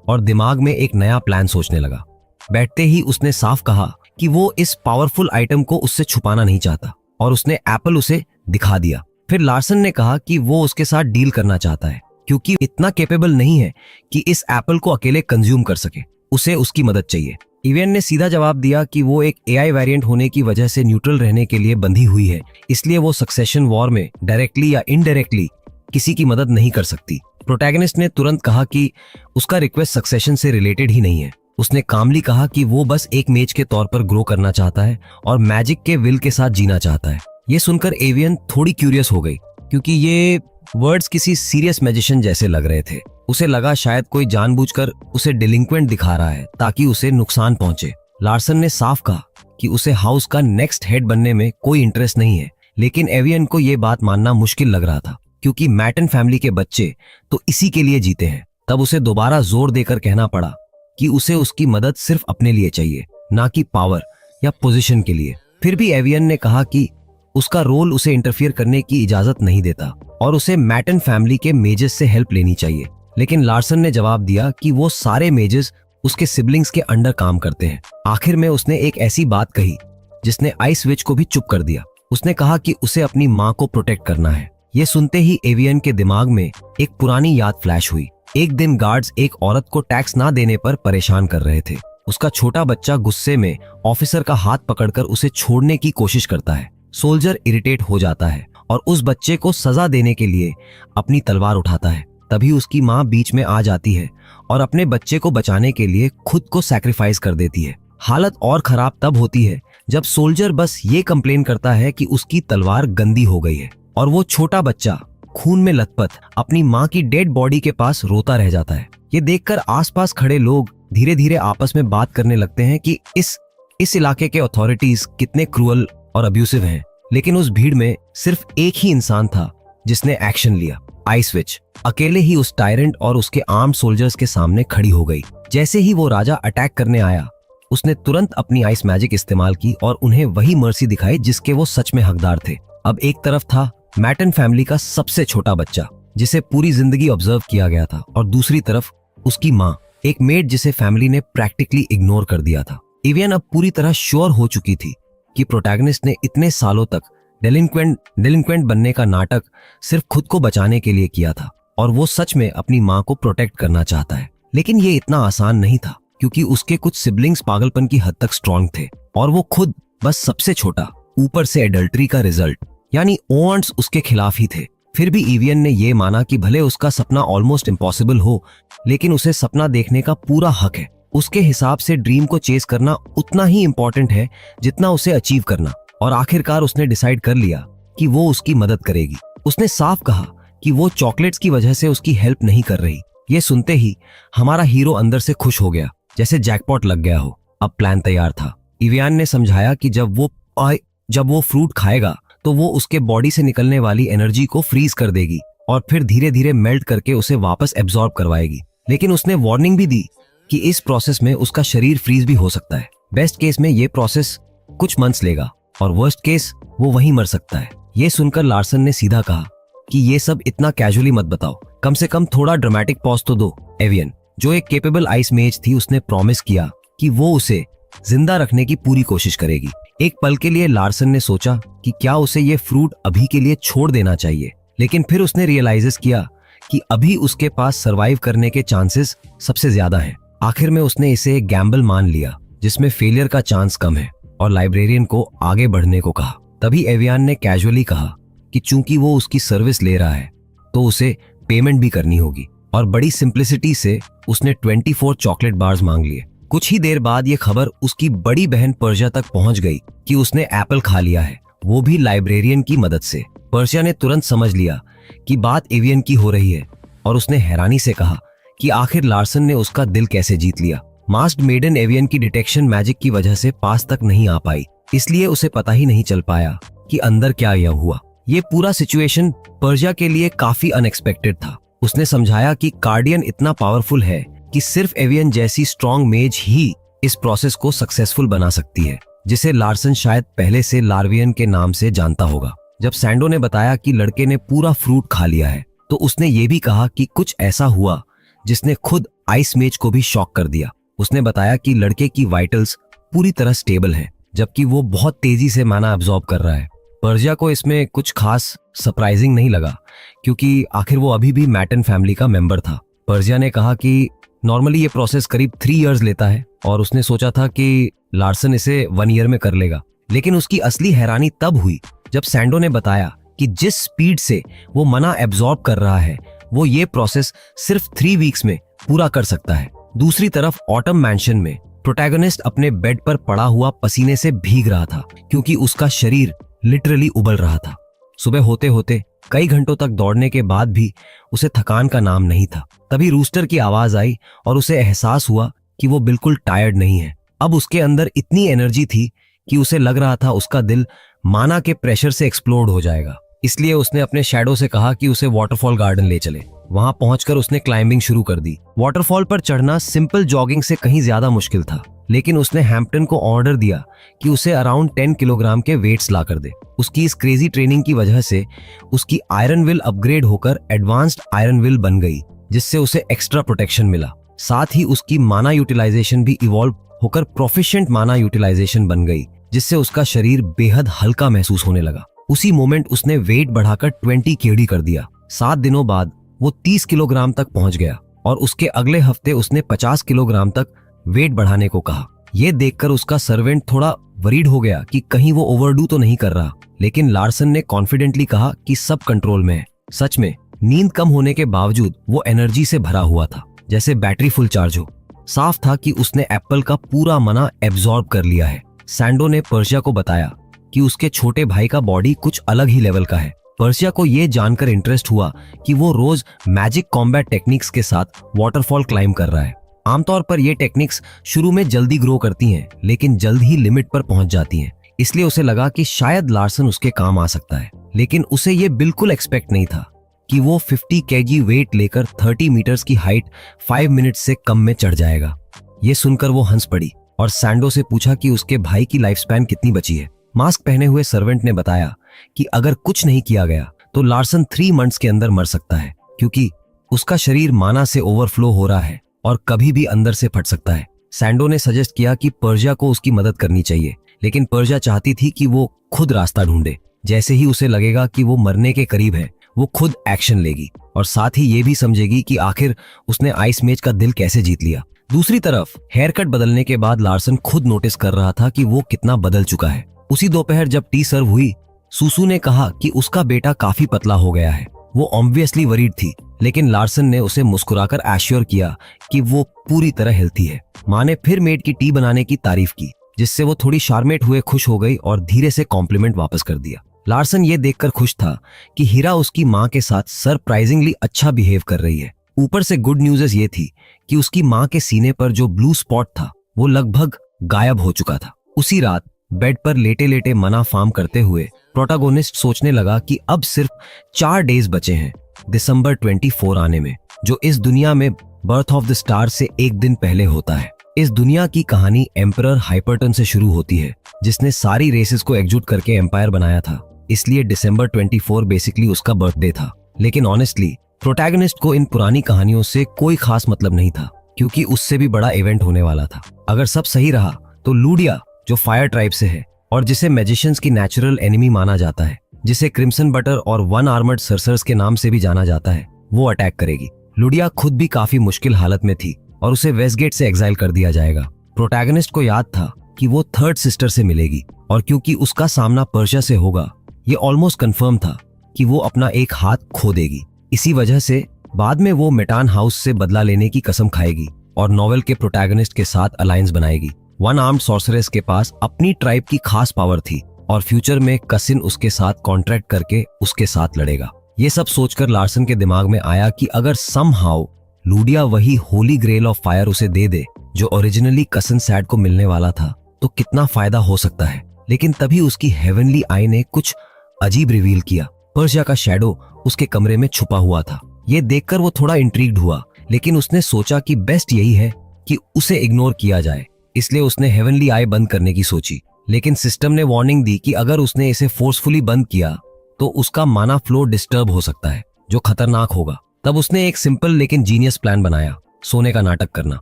और दिमाग में एक नया प्लान सोचने लगा। बैठते ही उसने साफ कहा कि वो इस पावरफुल आइटम को उससे छुपाना नहीं चाहता और उसने एप्पल उसे दिखा दिया। फिर लार्सन ने कहा कि वो उसके साथ डील करना चाहता है क्योंकि इतना कैपेबल नहीं है कि इस एप्पल को अकेले कंज्यूम कर सके, उसे उसकी मदद चाहिए। एवियन ने सीधा जवाब दिया कि वो एक एआई वेरिएंट होने की वजह से न्यूट्रल रहने के लिए बंधी हुई है, इसलिए वो सक्सेशन वॉर में डायरेक्टली या इनडायरेक्टली किसी की मदद नहीं कर सकती। प्रोटैगनिस्ट ने तुरंत कहा कि उसका रिक्वेस्ट सक्सेशन से रिलेटेड ही नहीं है। उसने कामली कहा कि वो बस एक मेज के तौर पर ग्रो करना चाहता है और मैजिक के विल के साथ जीना चाहता है। ये सुनकर एवियन थोड़ी क्यूरियस हो गई क्योंकि ये वर्ड्स किसी सीरियस मैजिशियन जैसे लग रहे थे। उसे लगा शायद कोई जानबूझकर उसे डिलिंक्वेंट दिखा रहा है ताकि उसे नुकसान पहुंचे। लार्सन ने साफ कहा कि उसे हाउस का नेक्स्ट हेड बनने में कोई इंटरेस्ट नहीं है, लेकिन एवियन को ये बात मानना मुश्किल लग रहा था क्योंकि मैटन फैमिली के बच्चे तो इसी के लिए जीते हैं। तब उसे दोबारा जोर देकर कहना पड़ा कि उसे उसकी मदद सिर्फ अपने लिए चाहिए, ना कि पावर या पोजीशन के लिए। फिर भी एवियन ने कहा कि उसका रोल उसे इंटरफियर करने की इजाजत नहीं देता और उसे मैटन फैमिली के मेजेस से हेल्प लेनी चाहिए। लेकिन लार्सन ने जवाब दिया कि वो सारे मेजेस उसके सिबलिंग्स के अंडर काम करते हैं। आखिर में उसने एक ऐसी बात कही जिसने आइस विच को भी चुप कर दिया। उसने कहा कि उसे अपनी माँ को प्रोटेक्ट करना है। ये सुनते ही एवियन के दिमाग में एक पुरानी याद फ्लैश हुई। एक दिन गार्ड्स एक औरत को टैक्स ना देने पर परेशान कर रहे थे। उसका छोटा बच्चा गुस्से में ऑफिसर का हाथ पकड़कर उसे छोड़ने की कोशिश करता है। सोल्जर इरिटेट हो जाता है और उस बच्चे को सजा देने के लिए अपनी तलवार उठाता है। तभी उसकी माँ बीच में आ जाती है और अपने बच्चे को बचाने के लिए खुद को सैक्रिफाइस कर देती है। हालत और खराब तब होती है जब सोल्जर बस ये कंप्लेन करता है कि उसकी तलवार गंदी हो गई है और वो छोटा बच्चा खून में लथपथ अपनी माँ की डेड बॉडी के पास रोता रह जाता है। ये देखकर आसपास खड़े लोग धीरे धीरे आपस में बात करने लगते हैं कि इस इलाके के अथॉरिटीज कितने क्रूअल और अब्यूसिव हैं। लेकिन उस भीड़ में सिर्फ एक ही इंसान था जिसने एक्शन लिया। आइस विच अकेले ही उस टायरेंट और उसके आर्म सोल्जर्स के सामने खड़ी हो गई। जैसे ही वो राजा अटैक करने आया, उसने तुरंत अपनी आइस मैजिक इस्तेमाल की और उन्हें वही मर्सी दिखाई जिसके वो सच में हकदार थे। अब एक तरफ था मैटन फैमिली का सबसे छोटा बच्चा जिसे पूरी जिंदगी ऑब्जर्व किया गया था और दूसरी तरफ उसकी माँ, एक मेड जिसे फैमिली ने प्रैक्टिकली इग्नोर कर दिया था। एवियन अब पूरी तरह श्योर हो चुकी थी कि प्रोटैगनिस्ट ने इतने सालों तक डेलिंक्वेंट बनने का नाटक सिर्फ खुद को बचाने के लिए किया था और वो सच में अपनी माँ को प्रोटेक्ट करना चाहता है। लेकिन ये इतना आसान नहीं था क्योंकि उसके कुछ सिबलिंग्स पागलपन की हद तक स्ट्रांग थे और वो खुद बस सबसे छोटा, ऊपर से एडल्ट्री का रिजल्ट यानी ओअर्न्स उसके खिलाफ ही थे। फिर भी एवियन ने ये माना कि भले उसका सपना ऑलमोस्ट इम्पॉसिबल हो, लेकिन उसे सपना देखने का पूरा हक है। उसके हिसाब से ड्रीम को चेस करना उतना ही इम्पोर्टेंट है जितना उसे अचीव करना। और आखिरकार उसने डिसाइड कर लिया कि वो उसकी मदद करेगी। उसने साफ कहा कि वो चॉकलेट्स की वजह से उसकी हेल्प नहीं कर रही। ये सुनते ही हमारा हीरो अंदर से खुश हो गया, जैसे जैकपॉट लग गया हो। अब प्लान तैयार था। एवियन ने समझाया कि जब वो फ्रूट खाएगा तो वो उसके बॉडी से निकलने वाली एनर्जी को फ्रीज कर देगी और फिर धीरे धीरे मेल्ट करके उसे वापस एब्जॉर्ब करवाएगी। लेकिन उसने वार्निंग भी दी कि इस प्रोसेस में उसका शरीर फ्रीज भी हो सकता है। बेस्ट केस में ये प्रोसेस कुछ मंथ्स लेगा और वर्स्ट केस वो वहीं मर सकता है। ये सुनकर लार्सन ने सीधा कहा कि ये सब इतना कैजुअली मत बताओ, कम से कम थोड़ा ड्रामेटिक पॉज तो दो। एवियन, जो एक केपेबल आइस मेज थी, उसने प्रॉमिस किया कि वो उसे जिंदा रखने की पूरी कोशिश करेगी। एक पल के लिए लार्सन ने सोचा कि क्या उसे ये फ्रूट अभी के लिए छोड़ देना चाहिए, लेकिन फिर उसने रियलाइज किया कि अभी उसके पास सरवाइव करने के चांसेस सबसे ज्यादा हैं। आखिर में उसने इसे एक गैम्बल मान लिया जिसमें फेलियर का चांस कम है और लाइब्रेरियन को आगे बढ़ने को कहा। तभी एवियन ने कैजुअली कहा कि चूंकि वो उसकी सर्विस ले रहा है तो उसे पेमेंट भी करनी होगी और बड़ी सिंप्लिसिटी से उसने 24 चॉकलेट बार्स मांग लिए। कुछ ही देर बाद ये खबर उसकी बड़ी बहन पर्शिया तक पहुंच गई कि उसने एप्पल खा लिया है, वो भी लाइब्रेरियन की मदद से। पर्शिया ने तुरंत समझ लिया कि बात एवियन की हो रही है और उसने हैरानी से कहा कि आखिर लार्सन ने उसका दिल कैसे जीत लिया। मास्क्ड मेडन एवियन की डिटेक्शन मैजिक की वजह से पास तक नहीं आ पाई, इसलिए उसे पता ही नहीं चल पाया कि अंदर क्या यह हुआ। ये पूरा सिचुएशन पर्जिया के लिए काफी अनएक्सपेक्टेड था। उसने समझाया कि कार्डियन इतना पावरफुल है कि सिर्फ एवियन जैसी स्ट्रॉन्ग मेज ही इस प्रोसेस को सक्सेसफुल बना सकती है, जिसे लार्सन शायद पहले से लार्वियन के नाम से जानता होगा। जब सैंडो ने बताया कि लड़के ने पूरा फ्रूट खा लिया है, तो उसने ये भी कहा कि कुछ ऐसा हुआ जिसने खुद आइस मेज को भी शॉक कर दिया। उसने बताया कि लड़के की वाइटल्स पूरी तरह स्टेबल हैं, जबकि वो बहुत तेजी से माना अब्सॉर्ब कर रहा है। पर्जिया को इसमें कुछ खास सरप्राइजिंग नहीं लगा, क्योंकि आखिर वो अभी भी मैटन फैमिली का मेंबर था। पर्जिया ने कहा कि नॉर्मली ये प्रोसेस करीब 3 इयर्स लेता है और उसने सोचा था कि लार्सन इसे 1 ईयर में कर लेगा। लेकिन उसकी असली हैरानी तब हुई जब सैंडो ने बताया कि जिस स्पीड से वो मना एब्जॉर्ब कर रहा है, वो ये प्रोसेस सिर्फ 3 वीक्स में पूरा कर सकता है। दूसरी तरफ ऑटम मैंशन में प्रोटैगनिस्ट अपने बेड पर पड़ा हुआ पसीने से भीग रहा था, क्योंकि उसका शरीर लिटरली उबल रहा था। सुबह होते होते कई घंटों तक दौड़ने के बाद भी उसे थकान का नाम नहीं था। तभी रूस्टर की आवाज आई और उसे एहसास हुआ कि वो बिल्कुल टायर्ड नहीं है। अब उसके अंदर इतनी एनर्जी थी कि उसे लग रहा था उसका दिल माना के प्रेशर से एक्सप्लोड हो जाएगा। इसलिए उसने अपने शैडो से कहा कि उसे वाटरफॉल गार्डन ले चले। वहां पहुंचकर उसने क्लाइंबिंग शुरू कर दी। वाटरफॉल पर चढ़ना सिंपल जॉगिंग से कहीं ज्यादा मुश्किल था, लेकिन उसने हैम्पटन को ऑर्डर दिया कि उसे अराउंड 10 किलोग्राम के वेट्स ला कर दे। उसकी इस क्रेजी ट्रेनिंग की वजह से उसकी आयरन विल अपग्रेड होकर एडवांस्ड आयरन विल बन गई, जिससे उसे एक्स्ट्रा प्रोटेक्शन मिला। साथ ही उसकी माना यूटिलाइजेशन भी इवॉल्व होकर प्रोफिशिएंट माना यूटिलाइजेशन बन गई, जिससे उसका शरीर बेहद हल्का महसूस होने लगा। उसी मोमेंट उसने वेट बढ़ाकर 20 केडी कर दिया। 7 दिनों बाद वो 30 किलोग्राम तक पहुंच गया और उसके अगले हफ्ते उसने 50 किलोग्राम तक वेट बढ़ाने को कहा। यह देखकर उसका सर्वेंट थोड़ा वरीड हो गया कि कहीं वो ओवरडू तो नहीं कर रहा, लेकिन लार्सन ने कॉन्फिडेंटली कहा कि सब कंट्रोल में है। सच में नींद कम होने के बावजूद वो एनर्जी से भरा हुआ था, जैसे बैटरी फुल चार्ज हो। साफ था कि उसने एप्पल का पूरा मना एब्जॉर्ब कर लिया है। सैंडो ने पर्शिया को बताया कि उसके छोटे भाई का बॉडी कुछ अलग ही लेवल का है। पर्शिया को यह जानकर इंटरेस्ट हुआ कि वो रोज मैजिक कॉम्बैट टेक्निक्स के साथ वाटरफॉल क्लाइंब कर रहा है। आमतौर पर ये टेक्निक्स शुरू में जल्दी ग्रो करती हैं, लेकिन जल्द ही लिमिट पर पहुंच जाती हैं। इसलिए उसे लगा कि शायद लार्सन उसके काम आ सकता है, लेकिन उसे ये बिल्कुल एक्सपेक्ट नहीं था कि वो 50 केजी वेट लेकर 30 मीटर्स की हाइट 5 मिनट से कम में चढ़ जाएगा। ये सुनकर वो हंस पड़ी और सैंडो से पूछा कि उसके भाई की लाइफ स्पैन कितनी बची है। मास्क पहने हुए सर्वेंट ने बताया कि अगर कुछ नहीं किया गया तो लार्सन 3 मंथ्स के अंदर मर सकता है, क्योंकि उसका शरीर माना से ओवरफ्लो हो रहा है और कभी भी अंदर से फट सकता है। सैंडो ने सजेस्ट किया कि पर्जिया को उसकी मदद करनी चाहिए, लेकिन पर्जिया चाहती थी कि वो खुद रास्ता ढूंढे। जैसे ही उसे लगेगा कि वो मरने के करीब है, वो खुद एक्शन लेगी और साथ ही ये भी समझेगी कि आखिर उसने आइस मेज का दिल कैसे जीत लिया। दूसरी तरफ हेयर कट बदलने के बाद लार्सन खुद नोटिस कर रहा था कि वो कितना बदल चुका है। उसी दोपहर जब टी सर्व हुई, सुसु ने कहा कि उसका बेटा काफी पतला हो गया है। वो ऑब्वियसली वरीड थी, लेकिन लार्सन ने उसे मुस्कुराकर एश्योर किया कि वो पूरी तरह हेल्थी है। माँ ने फिर मेड की टी बनाने की तारीफ की, जिससे वो थोड़ी शार्मेट हुए खुश हो गई और धीरे से कॉम्प्लीमेंट वापस कर दिया। लार्सन ये देखकर खुश था कि हीरा उसकी माँ के साथ सरप्राइजिंगली अच्छा बिहेव कर रही है। ऊपर से गुड न्यूज़ ये थी कि उसकी माँ के सीने पर जो ब्लू स्पॉट था वो लगभग गायब हो चुका था। उसी रात बेड पर लेटे लेटे मना फार्म करते हुए प्रोटैगनिस्ट सोचने लगा कि अब सिर्फ 4 डेज बचे हैं दिसंबर 24 आने में, जो इस दुनिया में बर्थ ऑफ द स्टार से एक दिन पहले होता है। इस दुनिया की कहानी एम्परर हाइपरटन से शुरू होती है, जिसने सारी रेसेस को एकजुट करके एम्पायर बनाया था। इसलिए दिसंबर 24 बेसिकली उसका बर्थडे था। लेकिन ऑनेस्टली प्रोटैगनिस्ट को इन पुरानी कहानियों से कोई खास मतलब नहीं था, क्योंकि उससे भी बड़ा इवेंट होने वाला था। अगर सब सही रहा तो लूडिया, जो फायर ट्राइब से है और जिसे मैजिशियंस की नेचुरल एनिमी माना जाता है, जिसे क्रिम्सन बटर और 1 आर्मर्ड सर्सर्स के नाम से भी जाना जाता है, वो अटैक करेगी। लूडिया खुद भी काफी मुश्किल हालत में थी और उसे वेस्टगेट से एग्जाइल कर दिया जाएगा। प्रोटैगनिस्ट को याद था कि वो थर्ड सिस्टर से मिलेगी, और क्योंकि उसका सामना पर्शिया से होगा, ये ऑलमोस्ट कंफर्म था कि वो अपना एक हाथ खो देगी। इसी वजह से बाद में वो मेटान हाउस से बदला लेने की कसम खाएगी और नॉवेल के प्रोटैगनिस्ट के साथ अलायंस बनाएगी। 1 आर्म्ड सॉर्सरेस के पास अपनी ट्राइब की खास पावर थी और फ्यूचर में कसिन उसके साथ कॉन्ट्रैक्ट करके उसके साथ लड़ेगा। ये सब सोचकर लार्सन के दिमाग में आया कि अगर समहाउ लूडिया वही होली ग्रेल ऑफ फायर उसे दे दे, जो ओरिजिनली कसन सैड को मिलने वाला था, तो कितना फायदा हो सकता है। लेकिन तभी उसकी हेवनली आई ने कुछ अजीब रिवील किया। पर्शिया का शैडो उसके कमरे में छुपा हुआ था। ये देखकर वो थोड़ा इंट्रीग्ड हुआ, लेकिन उसने सोचा कि बेस्ट यही है कि उसे इग्नोर किया जाए, इसलिए उसने हेवनली आई बंद करने की सोची। लेकिन सिस्टम ने वार्निंग दी कि अगर उसने इसे फोर्सफुली बंद किया तो उसका माना फ्लो डिस्टर्ब हो सकता है, जो खतरनाक होगा। तब उसने एक सिंपल लेकिन जीनियस प्लान बनाया, सोने का नाटक करना।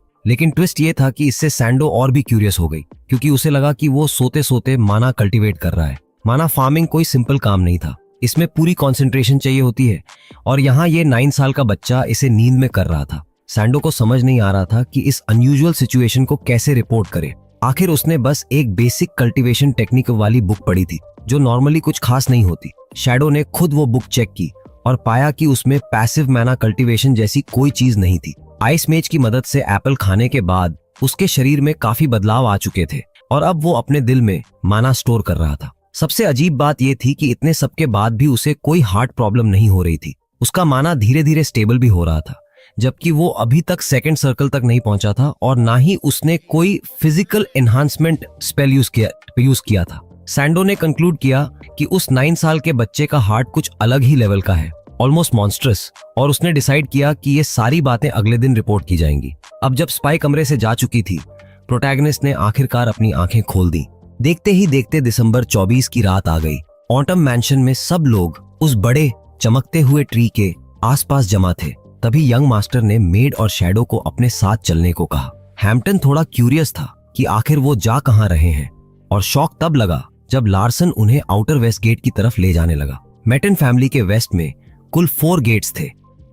लेकिन ट्विस्ट ये था कि इससे सैंडो और भी क्यूरियस हो गई, क्योंकि उसे लगा कि वो सोते सोते माना कल्टीवेट कर रहा है। माना फार्मिंग कोई सिंपल काम नहीं था, इसमें पूरी कंसंट्रेशन चाहिए होती है, और यहाँ ये 9 साल का बच्चा इसे नींद में कर रहा था। सैंडो को समझ नहीं आ रहा था कि इस अनयूजुअल सिचुएशन को कैसे रिपोर्ट करे। आखिर उसने बस एक बेसिक कल्टीवेशन टेक्निक वाली बुक पढ़ी थी, जो नॉर्मली कुछ खास नहीं होती। शैडो ने खुद वो बुक चेक की और पाया कि उसमें पैसिव मैना कल्टीवेशन जैसी कोई चीज नहीं थी। आइस मेज की मदद से एप्पल खाने के बाद उसके शरीर में काफी बदलाव आ चुके थे, और अब वो अपने दिल में माना स्टोर कर रहा था। सबसे अजीब बात यह थी कि इतने सब के बाद भी उसे कोई हार्ट प्रॉब्लम नहीं हो रही थी। उसका माना धीरे धीरे स्टेबल भी हो रहा था, जबकि वो अभी तक सेकंड सर्कल तक नहीं पहुंचा था, और ना ही उसने कोई फिजिकल एनहांसमेंट स्पेल यूज किया था। सैंडो ने कंक्लूड किया कि उस 9 साल के बच्चे का हार्ट कुछ अलग ही लेवल का है, ऑलमोस्ट मॉन्स्ट्रस, और उसने डिसाइड किया कि ये सारी बातें अगले दिन रिपोर्ट की जाएंगी। अब जब स्पाई कमरे से जा चुकी थी, प्रोटैगनिस्ट ने आखिरकार अपनी आंखें खोल दी। देखते ही देखते दिसंबर 24 की रात आ गई। ऑटम मैंशन में सब लोग उस बड़े चमकते हुए ट्री के आसपास जमा थे। तभी यंग मास्टर ने मेड और शैडो को अपने साथ चलने को कहा। हैम्पटन थोड़ा क्यूरियस था कि आखिर वो जा कहां रहे हैं, और शौक तब लगा जब लार्सन उन्हें आउटर वेस्ट गेट की तरफ ले जाने लगा। मैटन फैमिली के वेस्ट में कुल 4 गेट्स थे,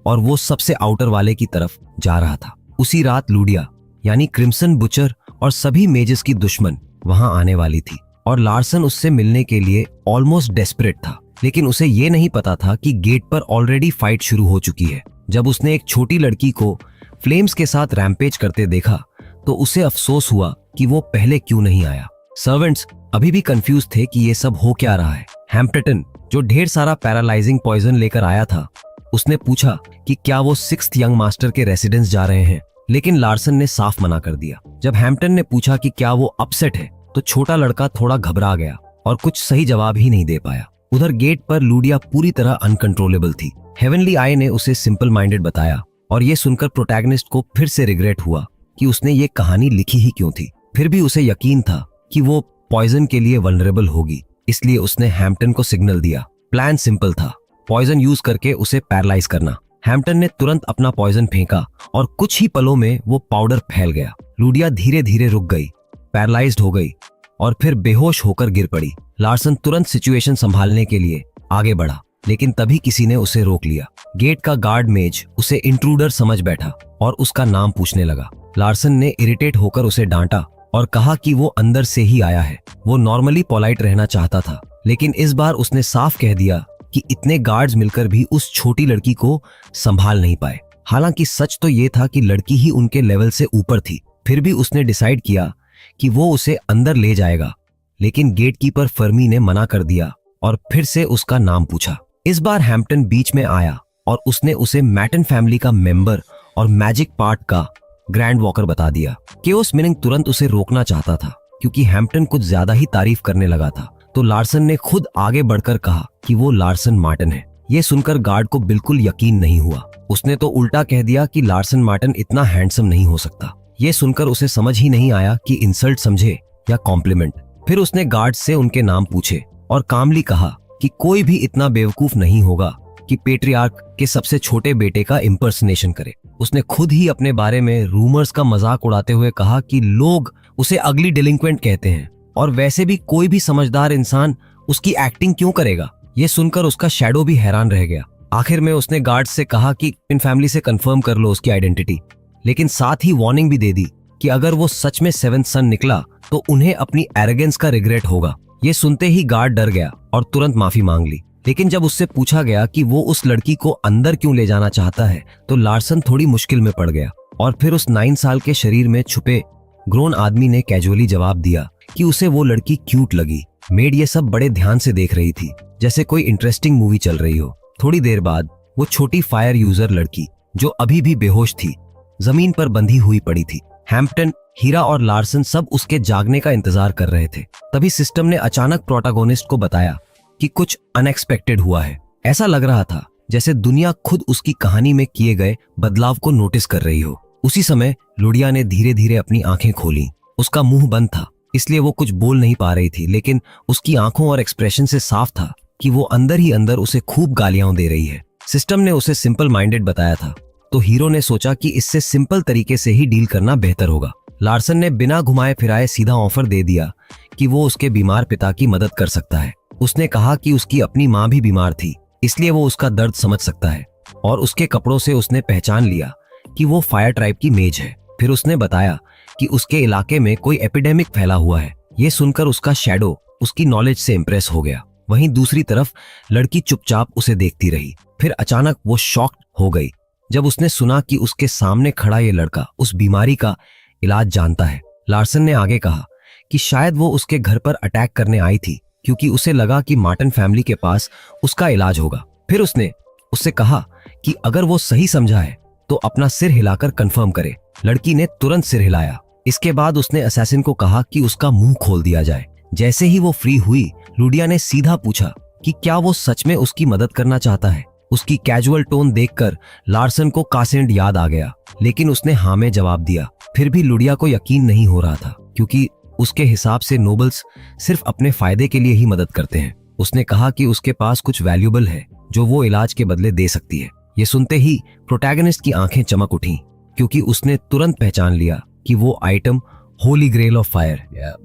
और वो सबसे आउटर वाले की तरफ जा रहा था। उसी रात लूडिया यानी क्रिम्सन बुचर और सभी मेजेस की दुश्मन वहां आने वाली थी, और लार्सन उससे मिलने के लिए ऑलमोस्ट डेस्परेट था। लेकिन उसे ये नहीं पता था कि गेट पर ऑलरेडी फाइट शुरू हो चुकी है। जब उसने एक छोटी लड़की को फ्लेम्स के साथ रैम्पेज करते देखा तो उसे अफसोस हुआ कि वो पहले क्यों नहीं आया। सर्वेंट्स अभी भी कंफ्यूज थे कि ये सब हो क्या रहा है। हैम्पटन, जो ढेर सारा पैरालाइजिंग पॉइजन लेकर आया था, उसने पूछा कि क्या वो 6th यंग मास्टर के रेसिडेंस जा रहे हैं, लेकिन लार्सन ने साफ मना कर दिया। जब हैम्पटन ने पूछा कि क्या वो अपसेट है, तो छोटा लड़का थोड़ा घबरा गया और कुछ सही जवाब ही नहीं दे पाया। उधर गेट पर लूडिया पूरी तरह अनकंट्रोलेबल थी। हेवनली आई ने उसे सिंपल माइंडेड बताया, और ये सुनकर प्रोटैगनिस्ट को फिर से रिग्रेट हुआ कि उसने ये कहानी लिखी ही क्यों थी। फिर भी उसे यकीन था कि वो पॉइजन के लिए वल्नरेबल होगी, इसलिए उसने हैम्पटन को सिग्नल दिया। प्लान सिंपल था, पॉइजन यूज करके उसे पैरालाइज करना। हैम्पटन ने तुरंत अपना पॉइजन फेंका और कुछ ही पलों में वो पाउडर फैल गया। लूडिया धीरे धीरे रुक गई, पैरालाइज्ड हो गई और फिर बेहोश होकर गिर पड़ी। लार्सन तुरंत सिचुएशन संभालने के लिए आगे बढ़ा, लेकिन तभी किसी ने उसे रोक लिया। गेट का गार्ड मेज उसे इंट्रूडर समझ बैठा और उसका नाम पूछने लगा। लार्सन ने इरिटेट होकर उसे डांटा और कहा कि वो अंदर से ही आया है। वो नॉर्मली पोलाइट रहना चाहता था, लेकिन इस बार उसने साफ कह दिया कि इतने गार्ड्स मिलकर भी उस छोटी लड़की को संभाल नहीं पाए। हालांकि सच तो ये था कि लड़की ही उनके लेवल से ऊपर थी। फिर भी उसने डिसाइड किया कि वो उसे अंदर ले जाएगा, लेकिन गेटकीपर फर्मी ने मना कर दिया और फिर से उसका नाम पूछा। इस बार हैम्पटन बीच में आया और उसने उसे मैटन फैमिली का मेंबर और मैजिक पार्ट का ग्रैंड वॉकर बता दिया। केओस मीनिंग तुरंत उसे रोकना चाहता था, क्योंकि हैम्पटन कुछ ज्यादा ही तारीफ करने लगा था। तो लार्सन ने खुद आगे बढ़कर कहा कि वो लार्सन मार्टिन है। ये सुनकर गार्ड को बिल्कुल यकीन नहीं हुआ। उसने तो उल्टा कह दिया कि लार्सन मार्टिन इतना हैंडसम नहीं हो सकता। ये सुनकर उसे समझ ही नहीं आया कि इंसल्ट समझे या कॉम्प्लीमेंट। फिर उसने गार्ड से उनके नाम पूछे और कामली कहा कि कोई भी इतना बेवकूफ नहीं होगा कि पेट्रियार्क के सबसे छोटे बेटे का इम्पर्सनेशन करे। उसने खुद ही अपने बारे में रूमर्स का मजाक उड़ाते हुए कहा कि लोग उसे अगली डिलिंक्वेंट कहते हैं, और वैसे भी कोई भी समझदार इंसान उसकी एक्टिंग क्यों करेगा। ये सुनकर उसका शैडो भी हैरान रह गया। आखिर में उसने गार्ड से कहा कि इन फैमिली से कंफर्म कर लो उसकी आइडेंटिटी, लेकिन साथ ही वार्निंग भी दे दी कि अगर वो सच में 7th सन निकला तो उन्हें अपनी एरोगेंस का रिग्रेट होगा। ये सुनते ही गार्ड डर गया और तुरंत माफी मांग ली। लेकिन जब उससे पूछा गया कि वो उस लड़की को अंदर क्यों ले जाना चाहता है, तो लार्सन थोड़ी मुश्किल में पड़ गया। और फिर उस 9 साल के शरीर में छुपे ग्रोन आदमी ने कैजुअली जवाब दिया कि उसे वो लड़की क्यूट लगी। मेड ये सब बड़े ध्यान से देख रही थी, जैसे कोई इंटरेस्टिंग मूवी चल रही हो। थोड़ी देर बाद वो छोटी फायर यूजर लड़की, जो अभी भी बेहोश थी, जमीन पर बंधी हुई पड़ी थी। हैम्पटन, हीरा और लार्सन सब उसके जागने का इंतजार कर रहे थे। तभी सिस्टम ने अचानक प्रोटैगोनिस्ट को बताया कि कुछ अनएक्सपेक्टेड हुआ है। ऐसा लग रहा था जैसे दुनिया खुद उसकी कहानी में किए गए बदलाव को नोटिस कर रही हो। उसी समय लुडिया ने धीरे धीरे अपनी आंखें खोली। उसका मुंह बंद था, इसलिए वो कुछ बोल नहीं पा रही थी, लेकिन उसकी आंखों और एक्सप्रेशन से साफ था कि वो अंदर ही अंदर उसे खूब गालियां दे रही है। सिस्टम ने उसे सिंपल माइंडेड बताया था, तो हीरो ने सोचा कि इससे सिंपल तरीके से ही डील करना बेहतर होगा। लार्सन ने बिना घुमाए फिराए सीधा ऑफर दे दिया कि वो उसके बीमार पिता की मदद कर सकता है। उसने कहा कि उसकी अपनी माँ भी बीमार थी, इसलिए वो उसका दर्द समझ सकता है, और उसके कपड़ों से उसने पहचान लिया कि वो फायर ट्राइब की मेज है। फिर उसने बताया कि उसके इलाके में कोई एपिडेमिक फैला हुआ है। ये सुनकर उसका शैडो उसकी नॉलेज से इम्प्रेस हो गया। वहीं दूसरी तरफ लड़की चुपचाप उसे देखती रही। फिर अचानक वो शॉक्ड हो गई जब उसने सुना कि उसके सामने खड़ा ये लड़का उस बीमारी का इलाज जानता है। लार्सन ने आगे कहा कि शायद वो उसके घर पर अटैक करने आई थी, क्योंकि उसे लगा कि मार्टिन फैमिली के पास उसका इलाज होगा। फिर उसने उससे कहा कि अगर वो सही समझा है तो अपना सिर हिलाकर कंफर्म करे। लड़की ने तुरंत सिर हिलाया। इसके बाद उसने असैसिन को कहा कि उसका मुंह खोल दिया जाए। जैसे ही वो फ्री हुई, लुडिया ने सीधा पूछा कि क्या वो सच में उसकी मदद करना चाहता है। उसकी कैजुअल टोन देखकर लार्सन को कासेंड याद आ गया, लेकिन उसने हाँ में जवाब दिया। फिर भी लुडिया को यकीन नहीं हो रहा था, क्योंकि उसके हिसाब से नोबल्स सिर्फ अपने फायदे के लिए ही मदद करते हैं। उसने कहा कि उसके पास कुछ वैल्यूबल है जो वो इलाज के बदले दे सकती है। ये सुनते ही प्रोटैगनिस्ट की आंखें चमक उठी, क्योंकि उसने तुरंत पहचान लिया कि वो item holy grail of fire,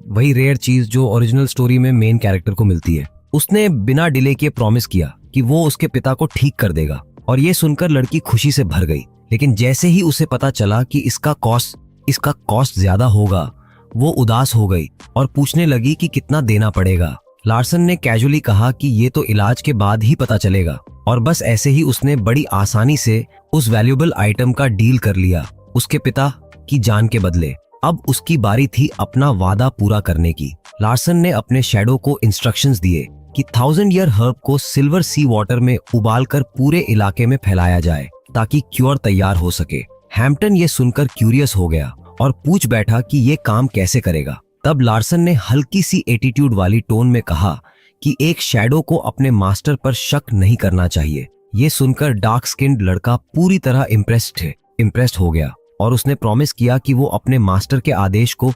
वही रेयर चीज जो ओरिजिनल स्टोरी में मेन कैरेक्टर को मिलती है। उसने बिना डिले किए प्रॉमिस किया कि वो उसके पिता को ठीक कर देगा, और ये सुनकर लड़की खुशी से भर गई। लेकिन जैसे ही उसे पता चला कि इसका कॉस्ट ज्यादा होगा, वो उदास हो गई और पूछने लगी कि कितना देना पड़ेगा। लार्सन ने कैजुअली कहा कि ये तो इलाज के बाद ही पता चलेगा, और बस ऐसे ही उसने बड़ी आसानी से उस वैल्यूबल आइटम का डील कर लिया उसके पिता की जान के बदले। अब उसकी बारी थी अपना वादा पूरा करने की। लार्सन ने अपने शैडो को इंस्ट्रक्शंस दिए कि 1000 ईयर हर्ब को सिल्वर सी वाटर में उबालकर पूरे इलाके में फैलाया जाए ताकि क्योर तैयार हो सके। हैम्पटन ये सुनकर क्यूरियस हो गया और पूछ बैठा कि ये काम कैसे करेगा। तब लार्सन ने हल्की सी एटीट्यूड वाली टोन में कहा कि एक शैडो को अपने मास्टर पर शक नहीं करना चाहिए। ये सुनकर डार्क स्किन्ड लड़का पूरी तरह इम्प्रेस्ड हो गया, और उसने प्रॉमिस किया कि वो अपने मास्टर के आदेश को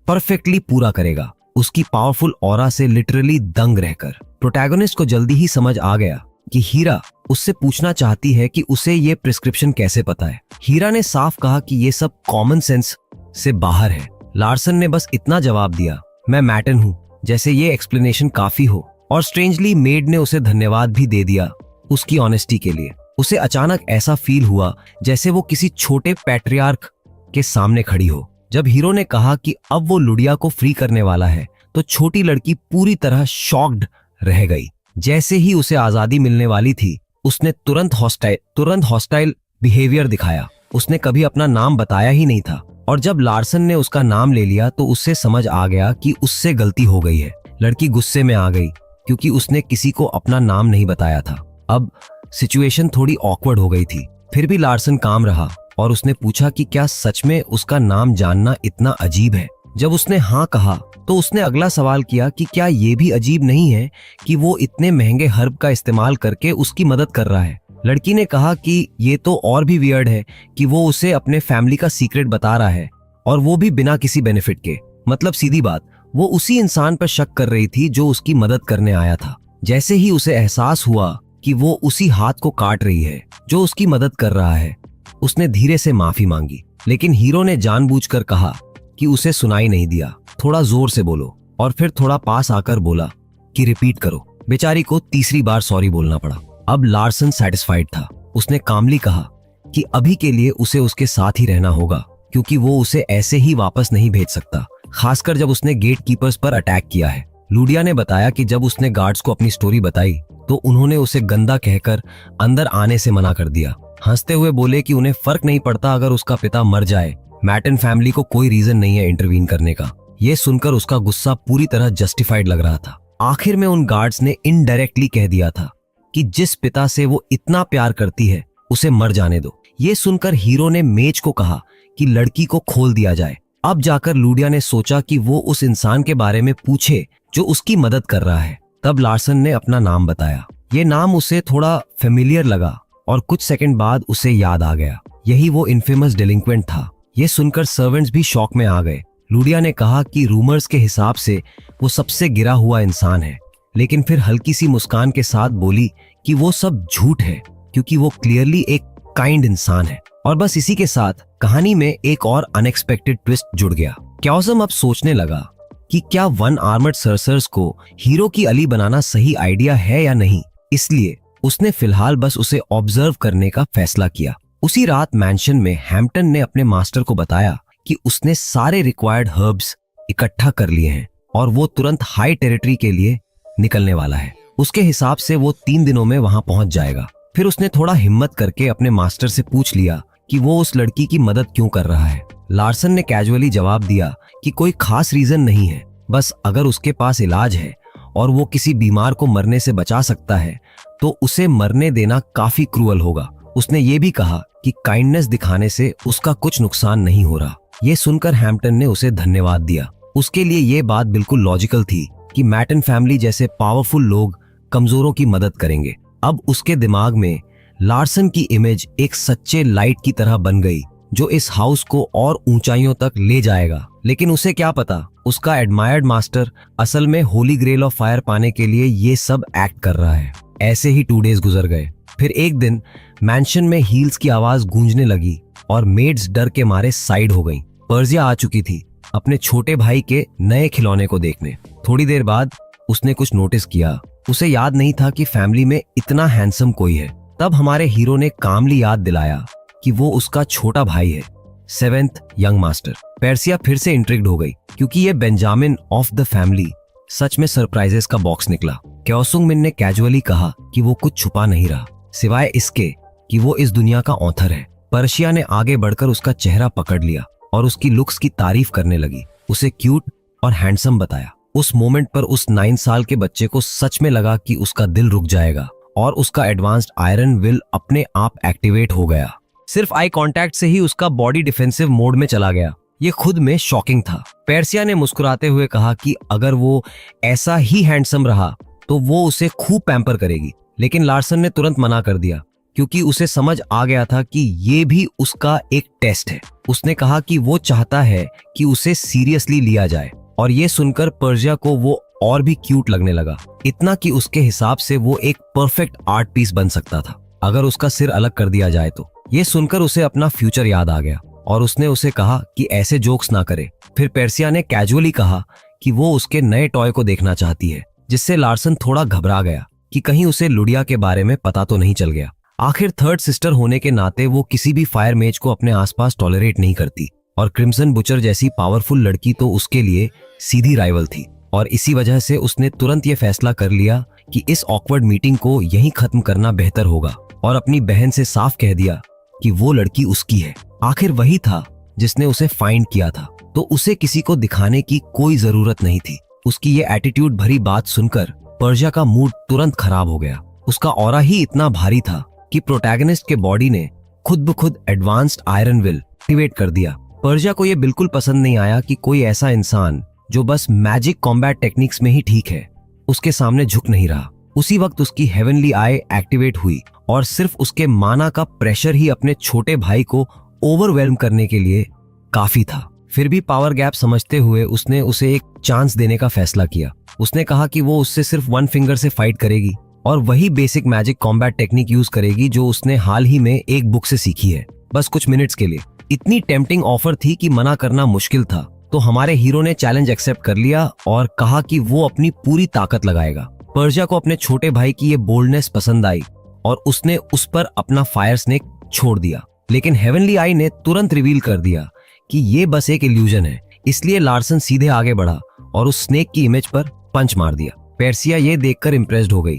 परफेक्टली पूरा करेगा, उसकी पावरफुल ऑरा से लिटरली दंग रहकर। प्रोटैगनिस्ट को जल्दी ही समझ आ गया कि हीरा उससे पूछना चाहती है कि उसे ये प्रिस्क्रिप्शन कैसे पता है। हीरा ने साफ कहा कि ये सब कॉमन सेंस से बाहर है। लार्सन ने बस इतना जवाब दिया, मैं मैटन हूँ, जैसे ये एक्सप्लेनेशन काफी हो। और स्ट्रेंजली मेड ने उसे धन्यवाद भी दे दिया उसकी ऑनेस्टी के लिए। उसे अचानक ऐसा फील हुआ जैसे वो किसी छोटे पैट्रियार्क के सामने खड़ी हो। जब हीरो ने कहा कि अब वो लुडिया को फ्री करने वाला है, तो छोटी लड़की पूरी तरह शॉक्ड रह गई। जैसे ही उसे आजादी मिलने वाली थी, उसने तुरंत हॉस्टाइल बिहेवियर दिखाया। उसने कभी अपना नाम बताया ही नहीं था, और जब लार्सन ने उसका नाम ले लिया तो उससे समझ आ गया कि उससे गलती हो गई है। लड़की गुस्से में आ गई क्योंकि उसने किसी को अपना नाम नहीं बताया था। अब सिचुएशन थोड़ी ऑकवर्ड हो गई थी। फिर भी लार्सन काम रहा, और उसने पूछा कि क्या सच में उसका नाम जानना इतना अजीब है। जब उसने हाँ कहा तो उसने अगला सवाल किया कि क्या ये भी अजीब नहीं है कि वो इतने महंगे हर्ब का इस्तेमाल करके उसकी मदद कर रहा है। लड़की ने कहा कि ये तो और भी वियर्ड है कि वो उसे अपने फैमिली का सीक्रेट बता रहा है, और वो भी बिना किसी बेनिफिट के। मतलब सीधी बात, वो उसी इंसान पर शक कर रही थी जो उसकी मदद करने आया था। जैसे ही उसे एहसास हुआ कि वो उसी हाथ को काट रही है जो उसकी मदद कर रहा है, उसने धीरे से माफी मांगी। लेकिन हीरो ने जानबूझकर कहा कि उसे सुनाई नहीं दिया, थोड़ा जोर से बोलो। और फिर थोड़ा पास आकर बोला कि रिपीट करो। बेचारी को तीसरी बार सॉरी बोलना पड़ा। अब लार्सन सैटिस्फाइड था। उसने कामली कहा कि अभी के लिए उसे उसके साथ ही रहना होगा, क्योंकि वो उसे ऐसे ही वापस नहीं भेज सकता, खासकर जब उसने गेट कीपर्स पर अटैक किया है। लुडिया ने बताया कि जब उसने गार्ड्स को अपनी स्टोरी बताई तो उन्होंने उसे गंदा कहकर अंदर आने से मना कर दिया। हंसते हुए बोले कि उन्हें फर्क नहीं पड़ता अगर उसका पिता मर जाए, मैटन फैमिली को कोई रीजन नहीं है इंटरवीन करने का। यह सुनकर उसका गुस्सा पूरी तरह जस्टिफाइड लग रहा था। आखिर में उन गार्ड्स ने इनडायरेक्टली कह दिया था कि जिस पिता से वो इतना प्यार करती है उसे मर जाने दो। ये सुनकर हीरो ने मेज को कहा कि लड़की को खोल दिया जाए। अब जाकर लूडिया ने सोचा कि वो उस इंसान के बारे में पूछे जो उसकी मदद कर रहा है। तब लार्सन ने अपना नाम बताया। ये नाम उसे थोड़ा फेमिलियर लगा और कुछ सेकंड बाद उसे याद आ गया, यही वो इनफेमस डिलिंक्वेंट था। ये सुनकर सर्वेंट्स भी शॉक में आ गए। लूडिया ने कहा कि रूमर्स के हिसाब से वो सबसे गिरा हुआ इंसान है, लेकिन फिर हल्की सी मुस्कान के साथ बोली कि वो सब झूठ है क्योंकि वो क्लियरली एक काइंड इंसान है। और बस इसी के साथ कहानी में एक और अनएक्सपेक्टेड ट्विस्ट जुड़ गया। क्योसम अब सोचने लगा कि क्या वन आर्मर्ड सर्सर्स को हीरो की अली बनाना सही आइडिया है या नहीं, इसलिए उसने फिलहाल बस उसे ऑब्जर्व करने का फैसला किया। उसी रात मैंशन में हैम्पटन ने अपने मास्टर को बताया कि उसने सारे रिक्वायर्ड हर्ब्स इकट्ठा कर लिए हैं और वो तुरंत हाई टेरिटरी के लिए निकलने वाला है। उसके हिसाब से वो 3 दिनों में वहां पहुंच जाएगा। फिर उसने थोड़ा हिम्मत करके अपने मास्टर से पूछ लिया कि वो उस लड़की की मदद क्यों कर रहा है। लार्सन ने कैजुअली जवाब दिया कि कोई खास रीजन नहीं है, बस अगर उसके पास इलाज है और वो किसी बीमार को मरने से बचा सकता है तो उसे मरने देना काफी क्रूअल होगा। उसने ये भी कहा कि काइंडनेस दिखाने से उसका कुछ नुकसान नहीं हो रहा। ये सुनकर हैम्पटन ने उसे धन्यवाद दिया। उसके लिए ये बात बिल्कुल लॉजिकल थी कि मैटन फैमिली जैसे पावरफुल लोग कमजोरों की मदद करेंगे। अब उसके दिमाग में लार्सन की इमेज एक सच्चे लाइट की तरह बन गई जो इस हाउस को और ऊंचाइयों तक ले जाएगा। लेकिन उसे क्या पता, उसका एडमायर्ड मास्टर असल में होली ग्रेल ऑफ फायर पाने के लिए ये सब एक्ट कर रहा है। ऐसे ही 2 डेज गुजर गए। फिर एक दिन मैंशन में हील्स की आवाज गूंजने लगी और मेड्स डर के मारे साइड हो गईं। पर्जिया आ चुकी थी अपने छोटे भाई के नए खिलौने को देखने। थोड़ी देर बाद उसने कुछ नोटिस किया। उसे याद नहीं था कि फैमिली में इतना हैंडसम कोई है। तब हमारे हीरो ने कामली याद दिलाया कि वो उसका छोटा भाई है, 7th यंग मास्टर। पर्सिया फिर से इंट्रिग्ड हो गई क्योंकि ये बेंजामिन ऑफ द फैमिली सच में सरप्राइजेस का बॉक्स निकला। क्योसुंग मिन ने कैजुअली कहा कि वो कुछ छुपा नहीं रहा, सिवाय इसके कि वो इस दुनिया का ऑथर है। पर्शिया ने आगे बढ़कर उसका चेहरा पकड़ लिया और उसकी लुक्स की तारीफ करने लगी। उसे क्यूट और हैंडसम बताया। उस मोमेंट पर उस 9 साल के बच्चे को सच में लगा कि उसका दिल रुक जाएगा और उसका एडवांस्ड आयरन विल अपने आप एक्टिवेट हो गया। सिर्फ आई कांटेक्ट से ही उसका बॉडी डिफेंसिव मोड में चला गया। ये खुद में शॉकिंग था। पर्सिया ने मुस्कुराते हुए कहा कि अगर वो ऐसा ही हैंडसम रहा तो वो उसे खूब पैम्पर करेगी। लेकिन लार्सन ने तुरंत मना कर दिया क्योंकि उसे समझ आ गया था कि ये भी उसका एक टेस्ट है। उसने कहा कि वो चाहता है कि उसे सीरियसली लिया जाए और ये सुनकर पर्जिया को वो और भी क्यूट लगने लगा, इतना कि उसके हिसाब से वो एक परफेक्ट आर्ट पीस बन सकता था अगर उसका सिर अलग कर दिया जाए तो। ये सुनकर उसे अपना फ्यूचर याद आ गया और उसने उसे कहा कि ऐसे जोक्स ना करे। फिर पर्सिया ने कैजुअली कहा कि वो उसके नए टॉय को देखना चाहती है, जिससे लार्सन थोड़ा घबरा गया कि कहीं उसे लुडिया के बारे में पता तो नहीं चल गया। आखिर थर्ड सिस्टर होने के नाते वो किसी भी फायर मेज को अपने आसपास टॉलरेट नहीं करती और क्रिम्सन बुचर जैसी पावरफुल लड़की तो उसके लिए सीधी राइवल थी। और इसी वजह से उसने तुरंत ये फैसला कर लिया कि इस ऑकवर्ड मीटिंग को यहीं खत्म करना बेहतर होगा और अपनी बहन से साफ कह दिया कि वो लड़की उसकी है। आखिर वही था जिसने उसे फाइंड किया था, तो उसे किसी को दिखाने की कोई जरूरत नहीं थी। उसकी ये एटीट्यूड भरी बात सुनकर पर्जिया का मूड तुरंत खराब हो गया। उसका ऑरा ही इतना भारी था कि प्रोटैगनिस्ट के बॉडी ने खुद ब खुद एडवांस्ड आयरन विल एक्टिवेट कर दिया। पर्जिया को यह बिल्कुल पसंद नहीं आया कि कोई ऐसा इंसान जो बस मैजिक कॉम्बैट टेक्निक्स में ही ठीक है उसके सामने झुक नहीं रहा। उसी वक्त उसकी हेवनली आई एक्टिवेट हुई और सिर्फ उसके माना का प्रेशर ही अपने छोटे भाई को ओवरवेल्म करने के लिए काफी था। फिर भी पावर गैप समझते हुए उसने उसे एक चांस देने का फैसला किया। उसने कहा कि वो उससे सिर्फ 1 फिंगर से फाइट करेगी और वही basic magic combat technique use करेगी जो उसने हाल ही में एक बुक से सीखी है, बस कुछ मिनट्स के लिए। इतनी टेम्पटिंग ऑफर थी कि मना करना मुश्किल था, तो हमारे हीरो ने चैलेंज एक्सेप्ट कर लिया और कहा कि वो अपनी पूरी ताकत लगाएगा। पर्जिया को अपने छोटे भाई की ये बोल्डनेस पसंद आई और उसने उस पर अपना फायर स्नेक छोड़ दिया। लेकिन हेवनली आई ने तुरंत रिवील कर दिया कि ये बस एक इल्यूजन है, इसलिए लार्सन सीधे आगे बढ़ा और उस स्नेक की इमेज पर पंच मार दिया। पर्सिया ये देखकर इम्प्रेस्ड हो गई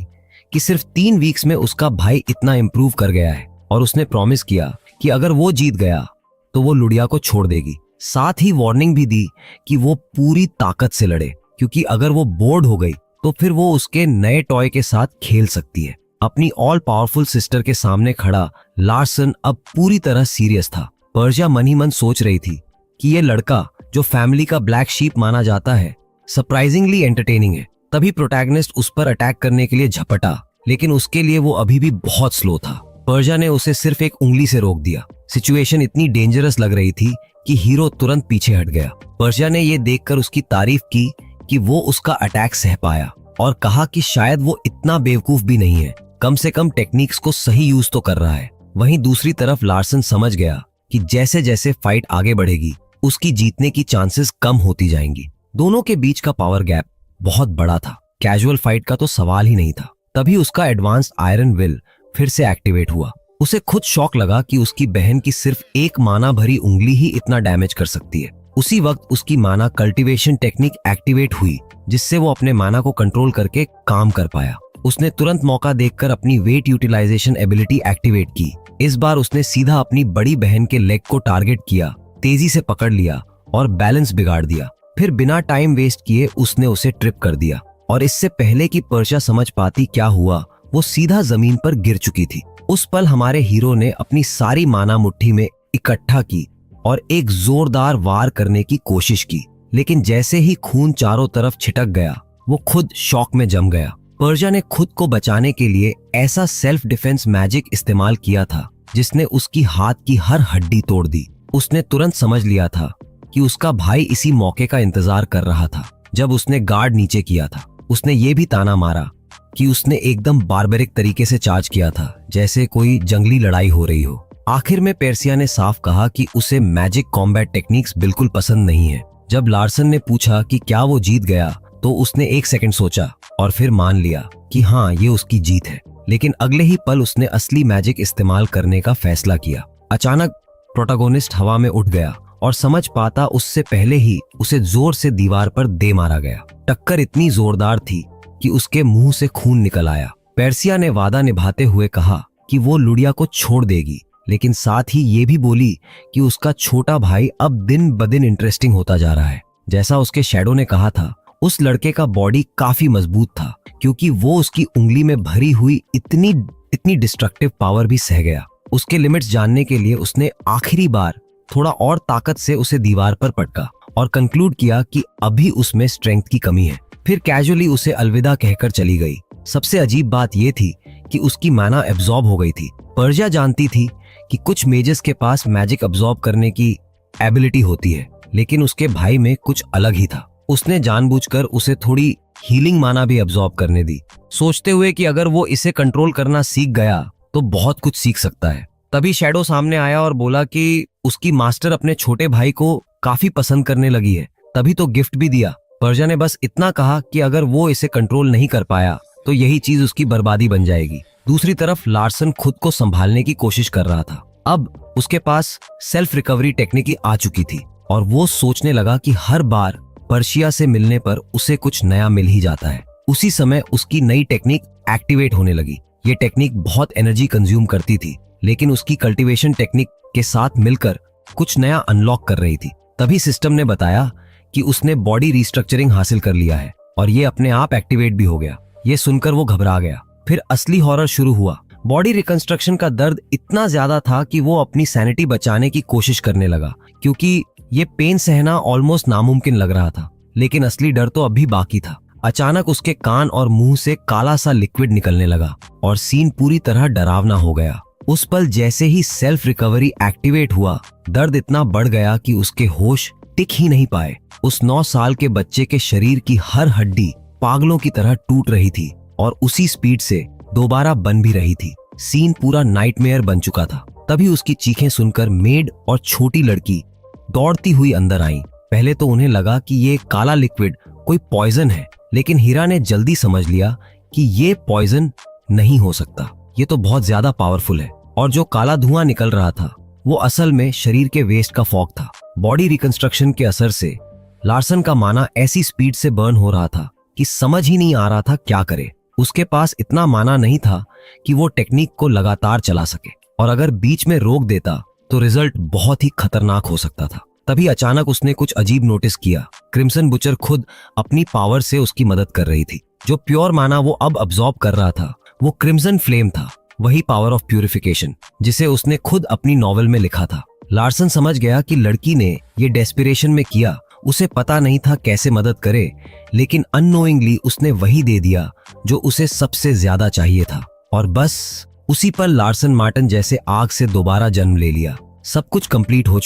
कि सिर्फ 3 वीक्स में उसका भाई इतना इम्प्रूव कर गया है और उसने प्रॉमिस किया कि अगर वो जीत गया तो वो लुडिया को छोड़ देगी। साथ ही वार्निंग भी दी कि वो पूरी ताकत से लड़े, क्योंकि अगर वो बोर्ड हो गई तो फिर वो उसके नए टॉय के साथ खेल सकती है। अपनी ऑल पावरफुल सिस्टर के सामने खड़ा लार्सन अब पूरी तरह सीरियस था। पर्शिया मन ही मन सोच रही थी कि ये लड़का जो फैमिली का ब्लैक शीप माना जाता है सरप्राइजिंगली एंटरटेनिंग है। तभी प्रोटैगनिस्ट उस पर अटैक करने के लिए झपटा, लेकिन उसके लिए वो अभी भी बहुत स्लो था। पर्शिया ने उसे सिर्फ एक उंगली से रोक दिया। सिचुएशन इतनी डेंजरस लग रही थी कि हीरो तुरंत पीछे हट गया। पर्शिया ने ये देखकर उसकी तारीफ की कि वो उसका अटैक सह पाया और कहा कि शायद वो इतना बेवकूफ भी नहीं है, कम से कम टेक्निक्स को सही यूज तो कर रहा है। वहीं दूसरी तरफ लार्सन समझ गया कि जैसे जैसे फाइट आगे बढ़ेगी उसकी जीतने की चांसेस कम होती जाएंगी। दोनों के बीच का पावर गैप बहुत बड़ा था, कैजुअल फाइट का तो सवाल ही नहीं था। तभी उसका एडवांस्ड आयरन विल फिर से एक्टिवेट हुआ। उसे खुद शॉक लगा कि उसकी बहन की सिर्फ एक माना भरी उंगली ही इतना डैमेज कर सकती है। उसी वक्त उसकी माना कल्टीवेशन टेक्निक एक्टिवेट हुई, जिससे वो अपने माना को कंट्रोल करके काम कर पाया। उसने तुरंत मौका देखकर अपनी वेट यूटिलाइजेशन एबिलिटी एक्टिवेट की। इस बार उसने सीधा अपनी बड़ी बहन के लेग को टारगेट किया, तेजी से पकड़ लिया और बैलेंस बिगाड़ दिया। फिर बिना टाइम वेस्ट किए उसने उसे ट्रिप कर दिया और इससे पहले कि पर्शिया समझ पाती क्या हुआ, वो सीधा जमीन पर गिर चुकी थी। उस पल हमारे हीरो ने अपनी सारी माना मुट्ठी में इकट्ठा की और एक जोरदार वार करने की कोशिश की, लेकिन जैसे ही खून चारों तरफ छिटक गया वो खुद शॉक में जम गया। पर्शिया ने खुद को बचाने के लिए ऐसा सेल्फ डिफेंस मैजिक इस्तेमाल किया था जिसने उसकी हाथ की हर हड्डी तोड़ दी। उसने तुरंत समझ लिया था कि उसका भाई इसी मौके का इंतजार कर रहा था। जब उसने गार्ड नीचे किया था, उसने ये भी ताना मारा कि उसने एकदम बार्बरिक तरीके से चार्ज किया था, जैसे कोई जंगली लड़ाई हो रही हो। आखिर में पर्शिया ने साफ कहा कि उसे मैजिक कॉम्बैट टेक्निक्स बिल्कुल पसंद नहीं है। जब लार्सन ने पूछा कि क्या वो जीत गया, तो उसने एक सेकंड सोचा और फिर मान लिया कि हाँ, ये उसकी जीत है। लेकिन अगले ही पल उसने असली मैजिक इस्तेमाल करने का फैसला किया। अचानक प्रोटैगनिस्ट हवा में उठ गया और समझ पाता उससे पहले ही उसे जोर से दीवार पर दे मारा गया। टक्कर इतनी जोरदार थी कि उसके मुंह से खून निकल आया। पर्शिया ने वादा निभाते हुए कहा कि वो लुड़िया को छोड़ देगी, लेकिन साथ ही ये भी बोली कि उसका छोटा भाई अब दिन ब दिन इंटरेस्टिंग होता जा रहा है। जैसा उसके शैडो ने कहा था, उस लड़के का बॉडी काफी मजबूत था, क्योंकि वो उसकी उंगली में भरी हुई इतनी डिस्ट्रक्टिव पावर भी सह गया। उसके लिमिट्स जानने के लिए उसने आखिरी बार थोड़ा और ताकत से उसे दीवार पर पटका और कंक्लूड किया कि अभी उसमें स्ट्रेंथ की कमी है। फिर कैजुअली उसे अलविदा कहकर चली गई। सबसे अजीब बात यह थी कि उसकी माना एब्जॉर्ब हो गई थी। पर्शिया जानती थी कि कुछ मेजर्स के पास मैजिक अब्जॉर्ब करने की एबिलिटी होती है, लेकिन उसके भाई में कुछ अलग ही था। उसने जानबूझकर उसे थोड़ी हीलिंग माना भी अब्जॉर्ब करने दी, सोचते हुए कि अगर वो इसे कंट्रोल करना सीख गया तो बहुत कुछ सीख सकता है। तभी शैडो सामने आया और बोला कि उसकी मास्टर अपने छोटे भाई को काफी पसंद करने लगी है, तभी तो गिफ्ट भी दिया। पर्शिया ने बस इतना कहा कि अगर वो इसे कंट्रोल नहीं कर पाया तो यही चीज उसकी बर्बादी बन जाएगी। दूसरी तरफ लार्सन खुद को संभालने की कोशिश कर रहा था। अब उसके पास सेल्फ रिकवरी टेक्निक आ चुकी थी और वो सोचने लगा कि हर बार पर्शिया से मिलने पर उसे कुछ नया मिल ही जाता है। उसी समय उसकी नई टेक्निक एक्टिवेट होने लगी। ये टेक्निक बहुत एनर्जी कंज्यूम करती थी, लेकिन उसकी कल्टीवेशन टेक्निक के साथ मिलकर कुछ नया अनलॉक कर रही थी। तभी सिस्टम ने बताया कि उसने बॉडी रिस्ट्रक्चरिंग हासिल कर लिया है और ये अपने आप एक्टिवेट भी हो गया। ये सुनकर वो घबरा गया। फिर असली हॉरर शुरू हुआ। बॉडी रिकंस्ट्रक्शन का दर्द इतना ज्यादा था कि वो अपनी सैनिटी बचाने की कोशिश करने लगा, क्योंकि ये पेन सहना ऑलमोस्ट नामुमकिन लग रहा था। लेकिन असली डर तो अभी बाकी था। अचानक उसके कान और मुंह से काला सा लिक्विड निकलने लगा और सीन पूरी तरह डरावना हो गया। उस पल जैसे ही सेल्फ रिकवरी एक्टिवेट हुआ, दर्द इतना बढ़ गया कि उसके होश टिक ही नहीं पाए। उस 9 साल के बच्चे के शरीर की हर हड्डी पागलों की तरह टूट रही थी और उसी स्पीड से दोबारा बन भी रही थी। सीन पूरा नाइटमेयर बन चुका था। तभी उसकी चीखें सुनकर मेड और छोटी लड़की दौड़ती हुई अंदर आई। पहले तो उन्हें लगा कि ये काला लिक्विड कोई पॉइजन है, लेकिन हीरा ने जल्दी समझ लिया कि ये पॉइजन नहीं हो सकता, ये तो बहुत ज्यादा पावरफुल है। और जो काला धुआं निकल रहा था वो असल में शरीर के वेस्ट का फॉग था। बॉडी रिकंस्ट्रक्शन के असर से लार्सन का माना ऐसी स्पीड से बर्न हो रहा था कि समझ ही नहीं आ रहा था क्या करे। उसके पास इतना माना नहीं था कि वो टेक्निक को लगातार चला सके, और अगर बीच में रोक देता तो रिजल्ट बहुत ही खतरनाक हो सकता था। तभी अचानक उसने कुछ अजीब नोटिस किया। क्रिम्सन बुचर खुद अपनी पावर से उसकी मदद कर रही थी। जो प्योर माना वो अब अब्सॉर्ब कर रहा था वो क्रिम्सन फ्लेम था, वही पावर ऑफ प्यूरिफिकेशन जिसे उसने खुद अपनी नॉवेल में लिखा था। लार्सन समझ गया कि लड़की ने ये डेस्पिरेशन में किया, उसे पता नहीं था कैसे मदद करे, लेकिन अननोइंगली उसने वही दे दिया जो उसे सबसे ज्यादा चाहिए था। और बस उसी पर लार्सन मार्टिन जैसे आग से दोबारा जन्म ले लिया। सब कुछ कंप्लीट हो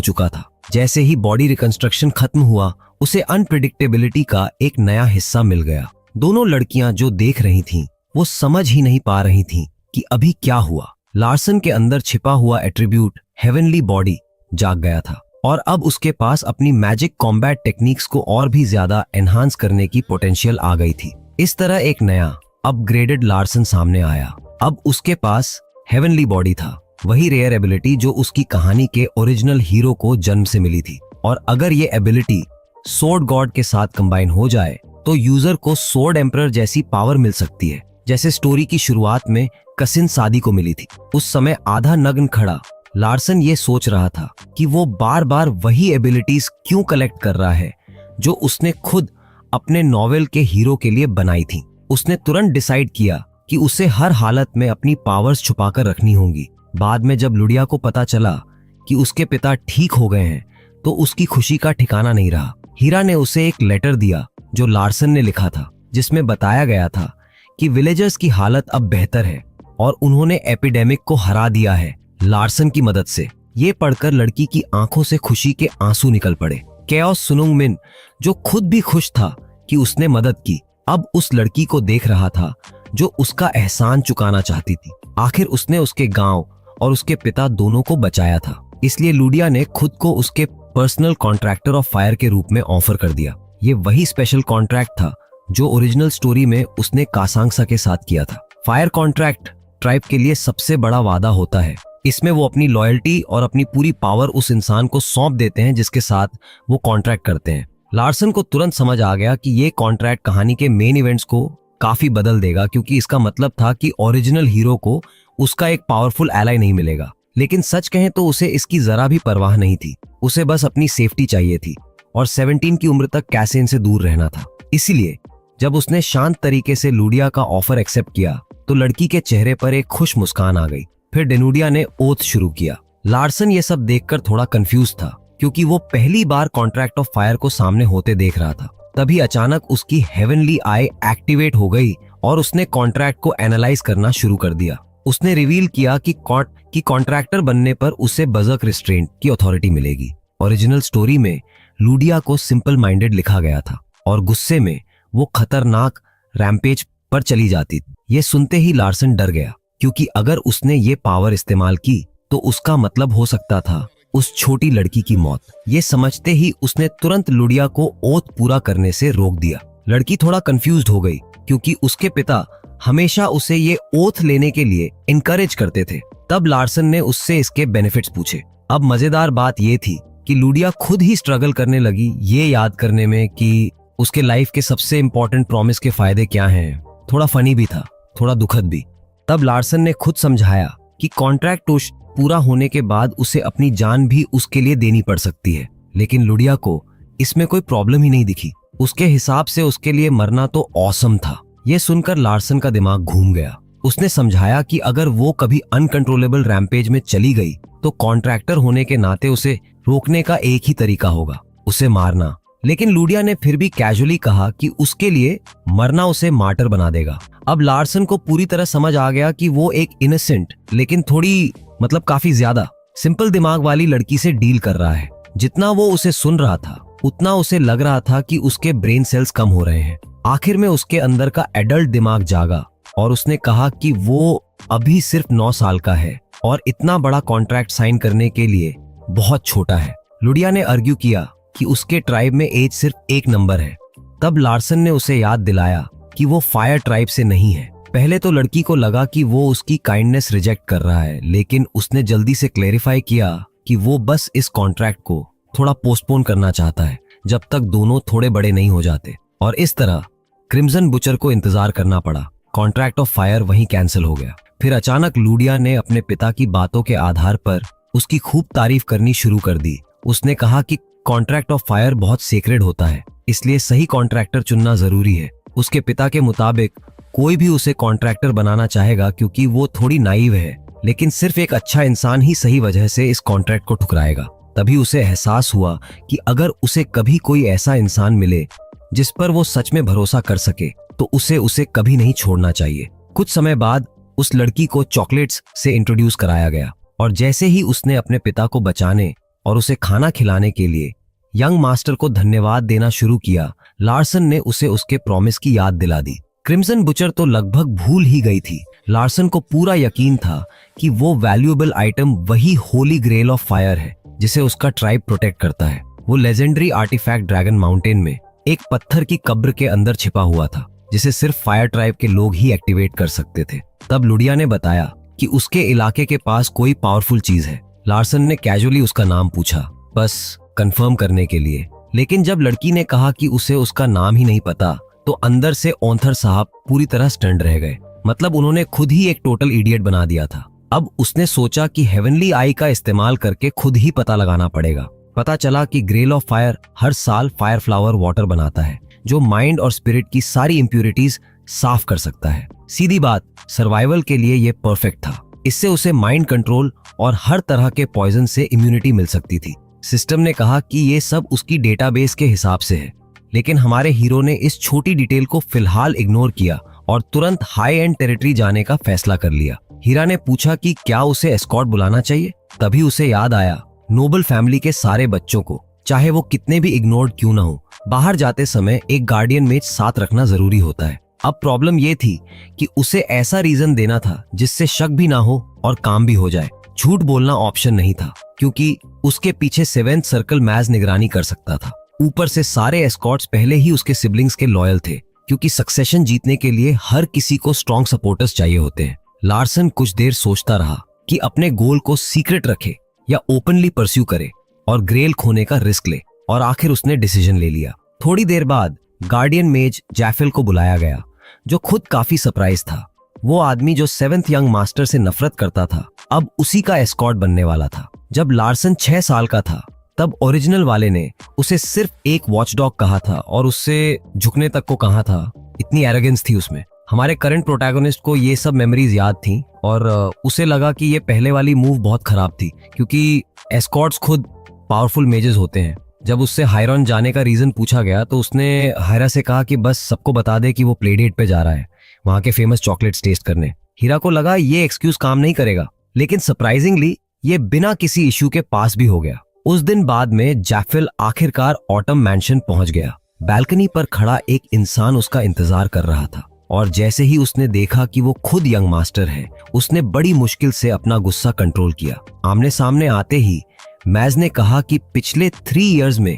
चुका था। जैसे ही बॉडी रिकंस्ट्रक्शन खत्म हुआ, उसे अनप्रिडिक्टेबिलिटी का एक नया हिस्सा मिल गया। दोनों लड़कियां जो देख रही थीं, वो समझ ही नहीं पा रही थीं कि अभी क्या हुआ। लार्सन के अंदर छिपा हुआ एट्रीब्यूट हेवनली बॉडी जाग गया था और अब उसके पास अपनी मैजिक कॉम्बैट टेक्निक्स को और भी ज्यादा एनहांस करने की पोटेंशियल आ गई थी। इस तरह एक नया अपग्रेडेड लार्सन सामने आया। अब उसके पास हेवनली बॉडी था, वही रेयर एबिलिटी जो उसकी कहानी के ओरिजिनल हीरो को जन्म से मिली थी। और अगर ये एबिलिटी सोर्ड गॉड के साथ कंबाइन हो जाए तो यूजर को सोर्ड एम्परर जैसी पावर मिल सकती है, जैसे स्टोरी की शुरुआत में कसिन सादी को मिली थी। उस समय आधा नग्न खड़ा लार्सन ये सोच रहा था कि वो बार बार वही एबिलिटीज क्यों कलेक्ट कर रहा है जो उसने खुद अपने नॉवेल के हीरो के लिए बनाई थी। उसने तुरंत डिसाइड किया कि उसे हर हालत में अपनी पावर्स छुपाकर रखनी होंगी। बाद में जब लुडिया को पता चला कि उसके पिता ठीक हो गए हैं तो उसकी खुशी का ठिकाना नहीं रहा। हीरा ने उसे एक लेटर दिया जो लार्सन ने लिखा था, जिसमें बताया गया था कि विलेजर्स की हालत अब बेहतर है और उन्होंने एपिडेमिक को हरा दिया है लार्सन की मदद से। ये पढ़कर लड़की की आंखों से खुशी के आंसू निकल पड़े। केओस सुनुंग मिन, जो खुद भी खुश था कि उसने मदद की, अब उस लड़की को देख रहा था जो उसका एहसान चुकाना चाहती थी। आखिर उसने उसके गांव और उसके पिता दोनों को बचाया था, इसलिए लुडिया ने खुद को उसके पर्सनल कॉन्ट्रैक्टर ऑफ फायर के रूप में ऑफर कर दिया। ये वही स्पेशल कॉन्ट्रैक्ट था जो ओरिजिनल स्टोरी में उसने कासांगसा के साथ किया था। फायर कॉन्ट्रैक्ट ट्राइब के लिए सबसे बड़ा वादा होता है। इसमें वो अपनी लॉयल्टी और अपनी पूरी पावर उस इंसान को सौंप देते हैं जिसके साथ वो कॉन्ट्रैक्ट करते हैं। लार्सन को तुरंत समझ आ गया कि ये कॉन्ट्रैक्ट कहानी के मेन इवेंट्स को काफी बदल देगा, क्योंकि इसका मतलब था कि ओरिजिनल हीरो को उसका एक पावरफुल एलाई नहीं मिलेगा। लेकिन सच कहें तो उसे इसकी जरा भी परवाह नहीं थी। उसे बस अपनी सेफ्टी चाहिए थी और 17 की उम्र तक कैसिन से दूर रहना था। इसीलिए जब उसने शांत तरीके से लुडिया का ऑफर एक्सेप्ट किया तो लड़की के चेहरे पर एक खुश मुस्कान आ गई। फिर डेनुडिया ने ओथ शुरू किया। लार्सन ये सब देखकर थोड़ा कंफ्यूज था, क्योंकि वो पहली बार कॉन्ट्रैक्ट ऑफ फायर को सामने होते देख रहा था। तभी अचानक उसकी हेवनली आई एक्टिवेट हो गई और उसने कॉन्ट्रैक्ट को एनालाइज करना शुरू कर दिया। उसने रिवील किया कि कॉन्ट्रैक्टर बनने पर उसे बजर्क रिस्ट्रेंट की अथॉरिटी मिलेगी। ओरिजिनल स्टोरी में लुडिया को सिंपल माइंडेड लिखा गया था और गुस्से में वो खतरनाक रैम्पेज पर चली जाती। ये सुनते ही लार्सन डर गया, क्योंकि अगर उसने ये पावर इस्तेमाल की तो उसका मतलब हो सकता था उस छोटी लड़की की मौत। ये समझते ही उसने तुरंत लुडिया को ओथ पूरा करने से रोक दिया। लड़की थोड़ा कंफ्यूज्ड हो गई, क्योंकि उसके पिता हमेशा उसे ये ओथ लेने के लिए इनकरेज करते थे। तब लार्सन ने उससे इसके बेनिफिट्स पूछे। अब मजेदार बात ये थी कि लुडिया खुद ही स्ट्रगल करने लगी ये याद करने में कि उसके लाइफ के सबसे इंपॉर्टेंट प्रॉमिस के फायदे क्या हैं। थोड़ा फनी भी था, थोड़ा दुखद भी। तब लार्सन ने खुद समझाया कि कॉन्ट्रैक्ट पूरा होने के बाद उसे अपनी जान भी उसके लिए देनी पड़ सकती है। लेकिन लुडिया को इसमें कोई प्रॉब्लम ही नहीं दिखी। उसके हिसाब से उसके लिए मरना तो ऑसम था। यह सुनकर लार्सन का दिमाग घूम गया। उसने समझाया कि अगर वो कभी अनकंट्रोलेबल रैम्पेज में चली गई तो कॉन्ट्रैक्टर होने के नाते उसे रोकने का एक ही तरीका होगा, उसे मारना। लेकिन लुडिया ने फिर भी कैजुअली कहा कि उसके लिए मरना उसे मार्टर बना देगा। अब लार्सन को पूरी तरह समझ आ गया कि वो एक इनोसेंट लेकिन थोड़ी काफी ज्यादा सिंपल दिमाग वाली लड़की से डील कर रहा है। जितना वो उसे सुन रहा था उतना उसे लग रहा था कि उसके ब्रेन सेल्स कम हो रहे हैं। आखिर में उसके अंदर का एडल्ट दिमाग जागा और उसने कहा कि वो अभी सिर्फ 9 साल का है और इतना बड़ा कॉन्ट्रैक्ट साइन करने के लिए बहुत छोटा है। लुडिया ने आर्ग्यू किया कि उसके ट्राइब में एज सिर्फ एक नंबर है। तब लार्सन ने उसे याद दिलाया कि वो फायर ट्राइब से नहीं है। पहले तो लड़की को लगा कि वो उसकी काइंडनेस रिजेक्ट कर रहा है, लेकिन उसने जल्दी से क्लेरिफाई किया कि वो बस इस कॉन्ट्रैक्ट को थोड़ा पोस्टपोन करना चाहता है जब तक दोनों थोड़े बड़े नहीं हो जाते। और इस तरह क्रिम्सन बुचर को इंतजार करना पड़ा। कॉन्ट्रैक्ट ऑफ फायर वहीं कैंसिल हो गया। फिर अचानक लुडिया ने अपने पिता की बातों के आधार पर उसकी खूब तारीफ करनी शुरू कर दी। उसने कहा कि कॉन्ट्रैक्ट ऑफ फायर बहुत सेक्रेड होता है, इसलिए सही कॉन्ट्रैक्टर चुनना जरूरी है। उसके पिता के मुताबिक कोई भी उसे कॉन्ट्रैक्टर बनाना चाहेगा क्योंकि वो थोड़ी नाइव है लेकिन सिर्फ एक अच्छा इंसान ही सही वजह से इस कॉन्ट्रैक्ट को ठुकराएगा। तभी उसे एहसास हुआ कि अगर उसे कभी कोई ऐसा इंसान मिले जिस पर वो सच में भरोसा कर सके तो उसे कभी नहीं छोड़ना चाहिए। कुछ समय बाद उस लड़की को चॉकलेट्स से इंट्रोड्यूस कराया गया और जैसे ही उसने अपने पिता को बचाने और उसे खाना खिलाने के लिए यंग मास्टर को धन्यवाद देना शुरू किया, लार्सन ने उसे उसके प्रॉमिस की याद दिला दी। क्रिम्सन बुचर तो लगभग भूल ही गई थी। लार्सन को पूरा यकीन था कि वो वैल्यूएबल आइटम वही होली ग्रेल ऑफ फायर है जिसे उसका ट्राइब प्रोटेक्ट करता है। वो लेजेंडरी आर्टिफैक्ट ड्रैगन माउंटेन में एक पत्थर की कब्र के अंदर छिपा हुआ था जिसे सिर्फ फायर ट्राइब के लोग ही एक्टिवेट कर सकते थे। तब लुडिया ने बताया कि उसके इलाके के पास कोई पावरफुल चीज है। लार्सन ने कैजुअली उसका नाम पूछा, बस कंफर्म करने के लिए। लेकिन जब लड़की ने कहा कि उसे उसका नाम ही नहीं पता तो अंदर से ओंथर साहब पूरी तरह स्टन्ड रह गए। मतलब उन्होंने खुद ही एक टोटल इडियट बना दिया था। अब उसने सोचा कि हेवनली आई का इस्तेमाल करके खुद ही पता लगाना पड़ेगा। पता चला कि ग्रेल ऑफ फायर हर साल फायर फ्लावर वाटर बनाता है जो माइंड और स्पिरिट की सारी इम्प्यूरिटीज साफ कर सकता है। सीधी बात, सर्वाइवल के लिए ये परफेक्ट था। इससे उसे माइंड कंट्रोल और हर तरह के पॉइजन से इम्यूनिटी मिल सकती थी। सिस्टम ने कहा कि ये सब उसकी डेटाबेस के हिसाब से है, लेकिन हमारे हीरो ने इस छोटी डिटेल को फिलहाल इग्नोर किया और तुरंत हाई एंड टेरिटरी जाने का फैसला कर लिया। हीरा ने पूछा कि क्या उसे एस्कॉर्ट बुलाना चाहिए। तभी उसे याद आया नोबल फैमिली के सारे बच्चों को, चाहे वो कितने भी इग्नोर्ड क्यों ना हो, बाहर जाते समय एक गार्डियन मेज साथ रखना जरूरी होता है। अब प्रॉब्लम ये थी कि उसे ऐसा रीजन देना था जिससे शक भी ना हो और काम भी हो जाए। झूठ बोलना ऑप्शन नहीं था क्योंकि उसके पीछे 7th सर्कल मैज निगरानी कर सकता था। ऊपर से सारे एस्कॉर्ट्स पहले ही उसके सिबलिंग्स के लॉयल थे क्योंकि सक्सेशन जीतने के लिए हर किसी को स्ट्रॉन्ग सपोर्टर्स चाहिए होते हैं। लार्सन कुछ देर सोचता रहा कि अपने गोल को सीक्रेट रखे या ओपनली परस्यू करे और ग्रेल खोने का रिस्क ले, और आखिर उसने डिसीजन ले लिया। थोड़ी देर बाद गार्डियन मेज जैफिल को बुलाया गया जो खुद काफी सरप्राइज था। वो आदमी जो 7th यंग मास्टर से नफरत करता था अब उसी का एस्कॉर्ट बनने वाला था। जब लार्सन 6 साल का था तब ओरिजिनल वाले ने उसे सिर्फ एक वॉचडॉग कहा था और उससे झुकने तक को कहा था। इतनी एरोगेंस थी उसमें। हमारे करंट प्रोटैगनिस्ट को ये सब मेमोरीज याद थी और उसे लगा कि ये पहले वाली मूव बहुत खराब थी क्योंकि एस्कॉर्ट्स खुद पावरफुल मेजेस होते हैं। जब उससे हायरॉन जाने का रीजन पूछा गया तो उसने हायरा से कहा कि बस सबको बता दे कि वो प्ले डेट पे जा रहा है वहां के फेमस चॉकलेट्स टेस्ट करने। हीरा को लगा ये एक्सक्यूज काम नहीं करेगा, लेकिन सरप्राइजिंगली ये बिना किसी इश्यू के पास भी हो गया। उस दिन बाद में जैफिल आखिरकार ऑटम मैंशन पहुंच गया। बैल्कनी पर खड़ा एक इंसान उसका इंतजार कर रहा था और जैसे ही उसने देखा कि वो खुद यंग मास्टर है उसने बड़ी मुश्किल से अपना गुस्सा कंट्रोल किया। आमने सामने आते ही मैज ने कहा कि पिछले 3 इयर्स में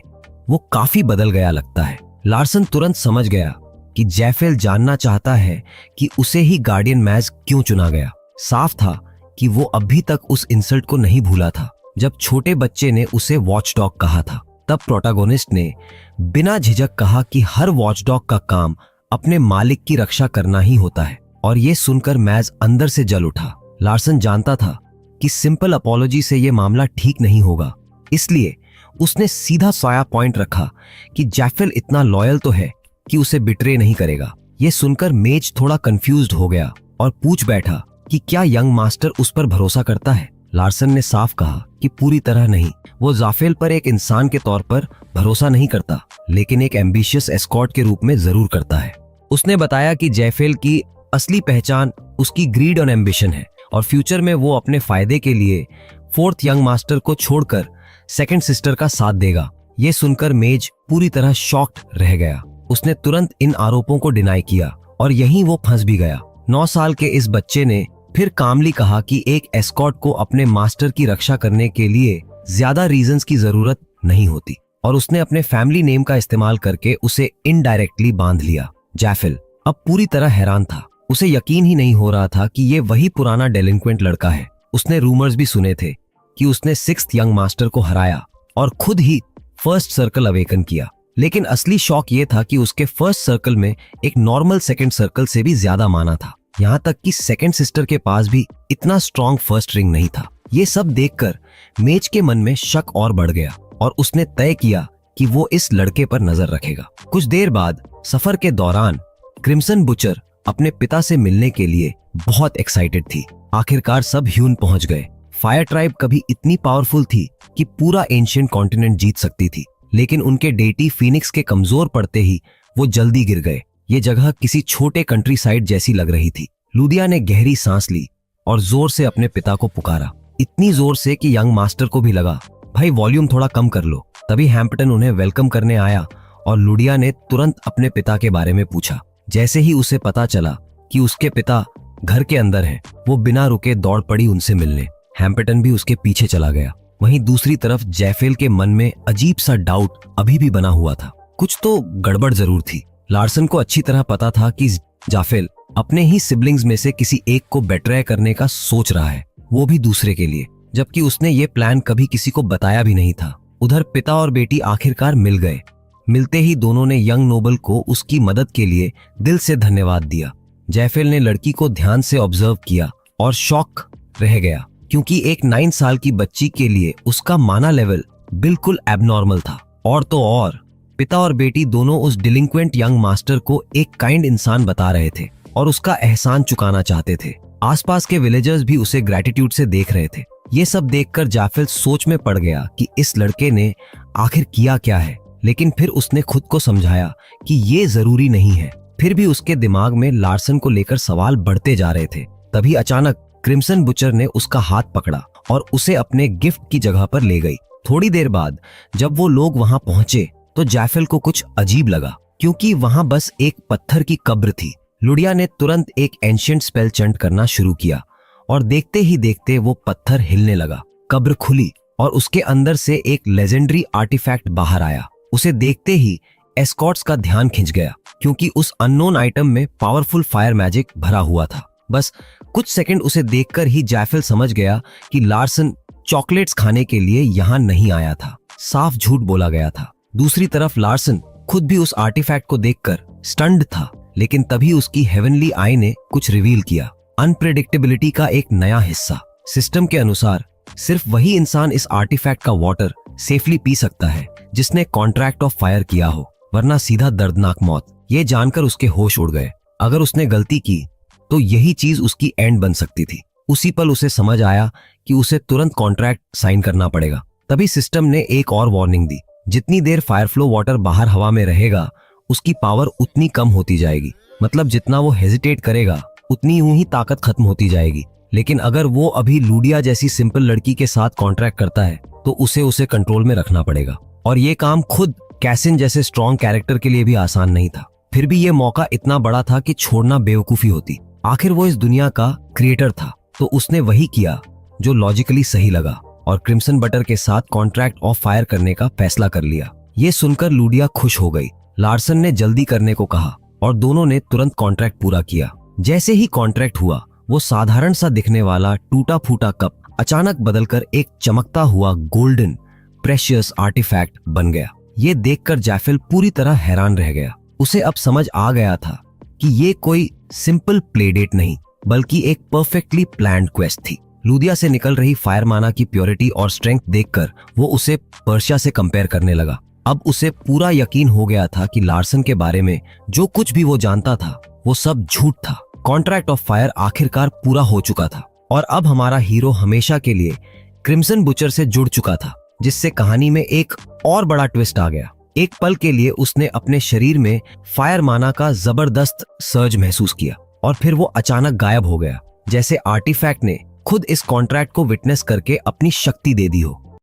वो काफी बदल गया लगता है। लार्सन तुरंत समझ गया कि जैफिल जानना चाहता है कि उसे ही गार्डियन मैज क्यों चुना गया। साफ था कि वो अभी तक उस इंसल्ट को नहीं भूला था जब छोटे बच्चे ने उसे वॉचडॉग कहा था। तब प्रोटैगनिस्ट ने बिना झिझक कहा कि हर वॉचडॉग का काम अपने मालिक की रक्षा करना ही होता है, और ये सुनकर मैज अंदर से जल उठा। लार्सन जानता था कि सिंपल अपॉलॉजी से ये मामला ठीक नहीं होगा, इसलिए उसने सीधा साया पॉइंट रखा कि जैफिल इतना लॉयल तो है कि उसे बिट्रे नहीं करेगा। ये सुनकर मेज थोड़ा कंफ्यूज्ड हो गया और पूछ बैठा कि क्या यंग मास्टर उस पर भरोसा करता है। लार्सन ने साफ कहा कि पूरी तरह नहीं। वो जाफेल पर एक इंसान के तौर पर भरोसा नहीं करता, लेकिन एक एम्बिशियस एस्कॉर्ट के रूप में जरूर करता है। उसने बताया कि जैफेल की असली पहचान उसकी ग्रीड और एम्बिशन है और फ्यूचर में वो अपने फायदे के लिए 4th यंग मास्टर को छोड़कर 2nd सिस्टर का साथ देगा। ये सुनकर मेज पूरी तरह शॉक्ड रह गया। उसने तुरंत इन आरोपों को डिनाई किया और यहीं वो फंस भी गया। 9 साल के इस बच्चे ने फिर कामली कहा कि एक एस्कॉर्ट को अपने मास्टर की रक्षा करने के लिए ज्यादा रीजंस की जरूरत नहीं होती, और उसने अपने फैमिली नेम का इस्तेमाल करके उसे इनडायरेक्टली बांध लिया। जैफिल अब पूरी तरह हैरान था। उसे यकीन ही नहीं हो रहा था कि ये वही पुराना डेलिंक्वेंट लड़का है। उसने रूमर्स भी सुने थे कि उसने 6th यंग मास्टर को हराया और खुद ही 1st सर्कल अवेकन किया, लेकिन असली शौक ये था कि उसके 1st सर्कल में एक नॉर्मल 2nd सर्कल से भी ज्यादा माना था। यहाँ तक कि 2nd सिस्टर के पास भी इतना स्ट्रॉन्ग 1st रिंग नहीं था। ये सब देखकर मेज के मन में शक और बढ़ गया और उसने तय किया कि वो इस लड़के पर नजर रखेगा। कुछ देर बाद सफर के दौरान क्रिम्सन बुचर अपने पिता से मिलने के लिए बहुत एक्साइटेड थी। आखिरकार सब ह्यून पहुंच गए। फायर ट्राइब कभी इतनी पावरफुल थी कि पूरा एंशिएंट कॉन्टिनेंट जीत सकती थी, लेकिन उनके डेटी फीनिक्स के कमजोर पड़ते ही वो जल्दी गिर गए। ये जगह किसी छोटे कंट्री साइड जैसी लग रही थी। लूदिया ने गहरी सांस ली और जोर से अपने पिता को पुकारा, इतनी जोर से कि यंग मास्टर को भी लगा, भाई वॉल्यूम थोड़ा कम कर लो। तभी हैम्पटन उन्हें वेलकम करने आया और लूडिया ने तुरंत अपने पिता के बारे में पूछा। जैसे ही उसे पता चला कि उसके पिता घर के अंदर हैं, वो बिना रुके दौड़ पड़ी उनसे मिलने। हैम्पटन भी उसके पीछे चला गया। वहीं दूसरी तरफ जैफेल के मन में अजीब सा डाउट अभी भी बना हुआ था। कुछ तो गड़बड़ जरूर थी। लार्सन को अच्छी तरह पता था कि जाफेल अपने ही सिबलिंग्स में से किसी एक को बेट्रे करने का सोच रहा है, वो भी दूसरे के लिए, जबकि उसने ये प्लान कभी किसी को बताया भी नहीं था। उधर पिता और बेटी आखिरकार मिल गए। मिलते ही दोनों ने यंग नोबल को उसकी मदद के लिए दिल से धन्यवाद दिया। जैफेल ने लड़की को ध्यान से ऑब्जर्व किया और शॉक रह गया, क्योंकि एक 9 साल की बच्ची के लिए उसका माना लेवल बिल्कुल एबनॉर्मल था। और तो और पिता और बेटी दोनों उस डिलिंक्वेंट यंग मास्टर को एक काइंड इंसान बता रहे थे और उसका एहसान चुकाना चाहते थे। आसपास के विलेजर्स भी उसे ग्रेटिट्यूड से देख रहे थे। ये सब देखकर जाफेल सोच में पड़ गया कि इस लड़के ने आखिर किया क्या है, लेकिन फिर उसने खुद को समझाया कि ये जरूरी नहीं है। फिर भी उसके दिमाग में लार्सन को लेकर सवाल बढ़ते जा रहे थे। तभी अचानक क्रिम्सन बुचर ने उसका हाथ पकड़ा और उसे अपने गिफ्ट की जगह पर ले गई। थोड़ी देर बाद जब वो लोग वहां पहुंचे तो जैफेल को कुछ अजीब लगा, क्योंकि वहां बस एक पत्थर की कब्र थी। लुडिया ने तुरंत एक एंशिएंट स्पेल चंट करना शुरू किया और देखते ही देखते वो पत्थर हिलने लगा। कब्र खुली और उसके अंदर से एक लेजेंडरी आर्टिफैक्ट बाहर आया। उसे देखते ही एस्कॉर्ट्स का ध्यान खिंच गया, क्योंकि उस अननोन आइटम में पावरफुल फायर मैजिक भरा हुआ था। बस कुछ सेकंड उसे देखकर ही जैफेल समझ गया कि लार्सन चॉकलेट्स खाने के लिए यहाँ नहीं आया था, साफ झूठ बोला गया था। दूसरी तरफ लार्सन खुद भी उस आर्टिफैक्ट को देखकर स्टन्ड था, लेकिन तभी उसकी हेवनली आई ने कुछ रिवील किया। अनप्रेडिक्टेबिलिटी का एक नया हिस्सा। सिस्टम के अनुसार सिर्फ वही इंसान इस आर्टिफैक्ट का वाटर सेफली पी सकता है जिसने कॉन्ट्रैक्ट ऑफ फायर किया हो, वरना सीधा दर्दनाक मौत। ये जानकर उसके होश उड़ गए। अगर उसने गलती की तो यही चीज उसकी एंड बन सकती थी। उसी पल उसे समझ आया कि उसे तुरंत कॉन्ट्रैक्ट साइन करना पड़ेगा। तभी सिस्टम ने एक और वार्निंग दी, जितनी देर फायर फ्लो वाटर बाहर हवा में रहेगा उसकी पावर उतनी कम होती जाएगी। मतलब जितना वो हेजिटेट करेगा उतनी यूं ही ताकत खत्म होती जाएगी। लेकिन अगर वो अभी लूडिया जैसी सिंपल लड़की के साथ कॉन्ट्रैक्ट करता है तो उसे कंट्रोल में रखना पड़ेगा। और ये काम खुद कैसिन जैसे स्ट्रॉन्ग कैरेक्टर के लिए भी आसान नहीं था। फिर भी ये मौका इतना बड़ा था कि छोड़ना बेवकूफी होती। आखिर वो इस दुनिया का क्रिएटर था, तो उसने वही किया जो लॉजिकली सही लगा और क्रिम्सन बटर के साथ कॉन्ट्रैक्ट ऑफ फायर करने का फैसला कर लिया। ये सुनकर लूडिया खुश हो गई। लार्सन ने जल्दी करने को कहा और दोनों ने तुरंत कॉन्ट्रैक्ट पूरा किया। जैसे ही कॉन्ट्रैक्ट हुआ, वो साधारण सा दिखने वाला टूटा फूटा कप अचानक बदलकर एक चमकता हुआ गोल्डन प्रेशियस आर्टिफैक्ट बन गया। ये देखकर जैफेल पूरी तरह हैरान रह गया। उसे अब समझ आ गया था कि ये कोई सिंपल प्लेडेट नहीं, बल्कि एक परफेक्टली प्लान्ड क्वेस्ट थी। लूदिया से निकल रही फायर माना की प्योरिटी और स्ट्रेंथ देखकर वो उसे पर्शिया से कंपेयर करने लगा। अब उसे पूरा यकीन हो गया था कि लार्सन के बारे में जो कुछ भी वो जानता था वो सब झूठ था। कॉन्ट्रैक्ट ऑफ फायर आखिरकार पूरा हो चुका था और अब हमारा हीरो हमेशा के लिए क्रिम्सन बुचर से जुड़ चुका था, जिससे कहानी में एक और बड़ा ट्विस्ट आ गया। एक पल के लिए उसने अपने शरीर में फायर माना का जबरदस्त सर्ज महसूस किया और फिर वो अचानक गायब हो गया, जैसे आर्टिफैक्ट ने खुद इस कॉन्ट्रैक्ट को विटनेस करके अपनी शक्ति दे दी हो।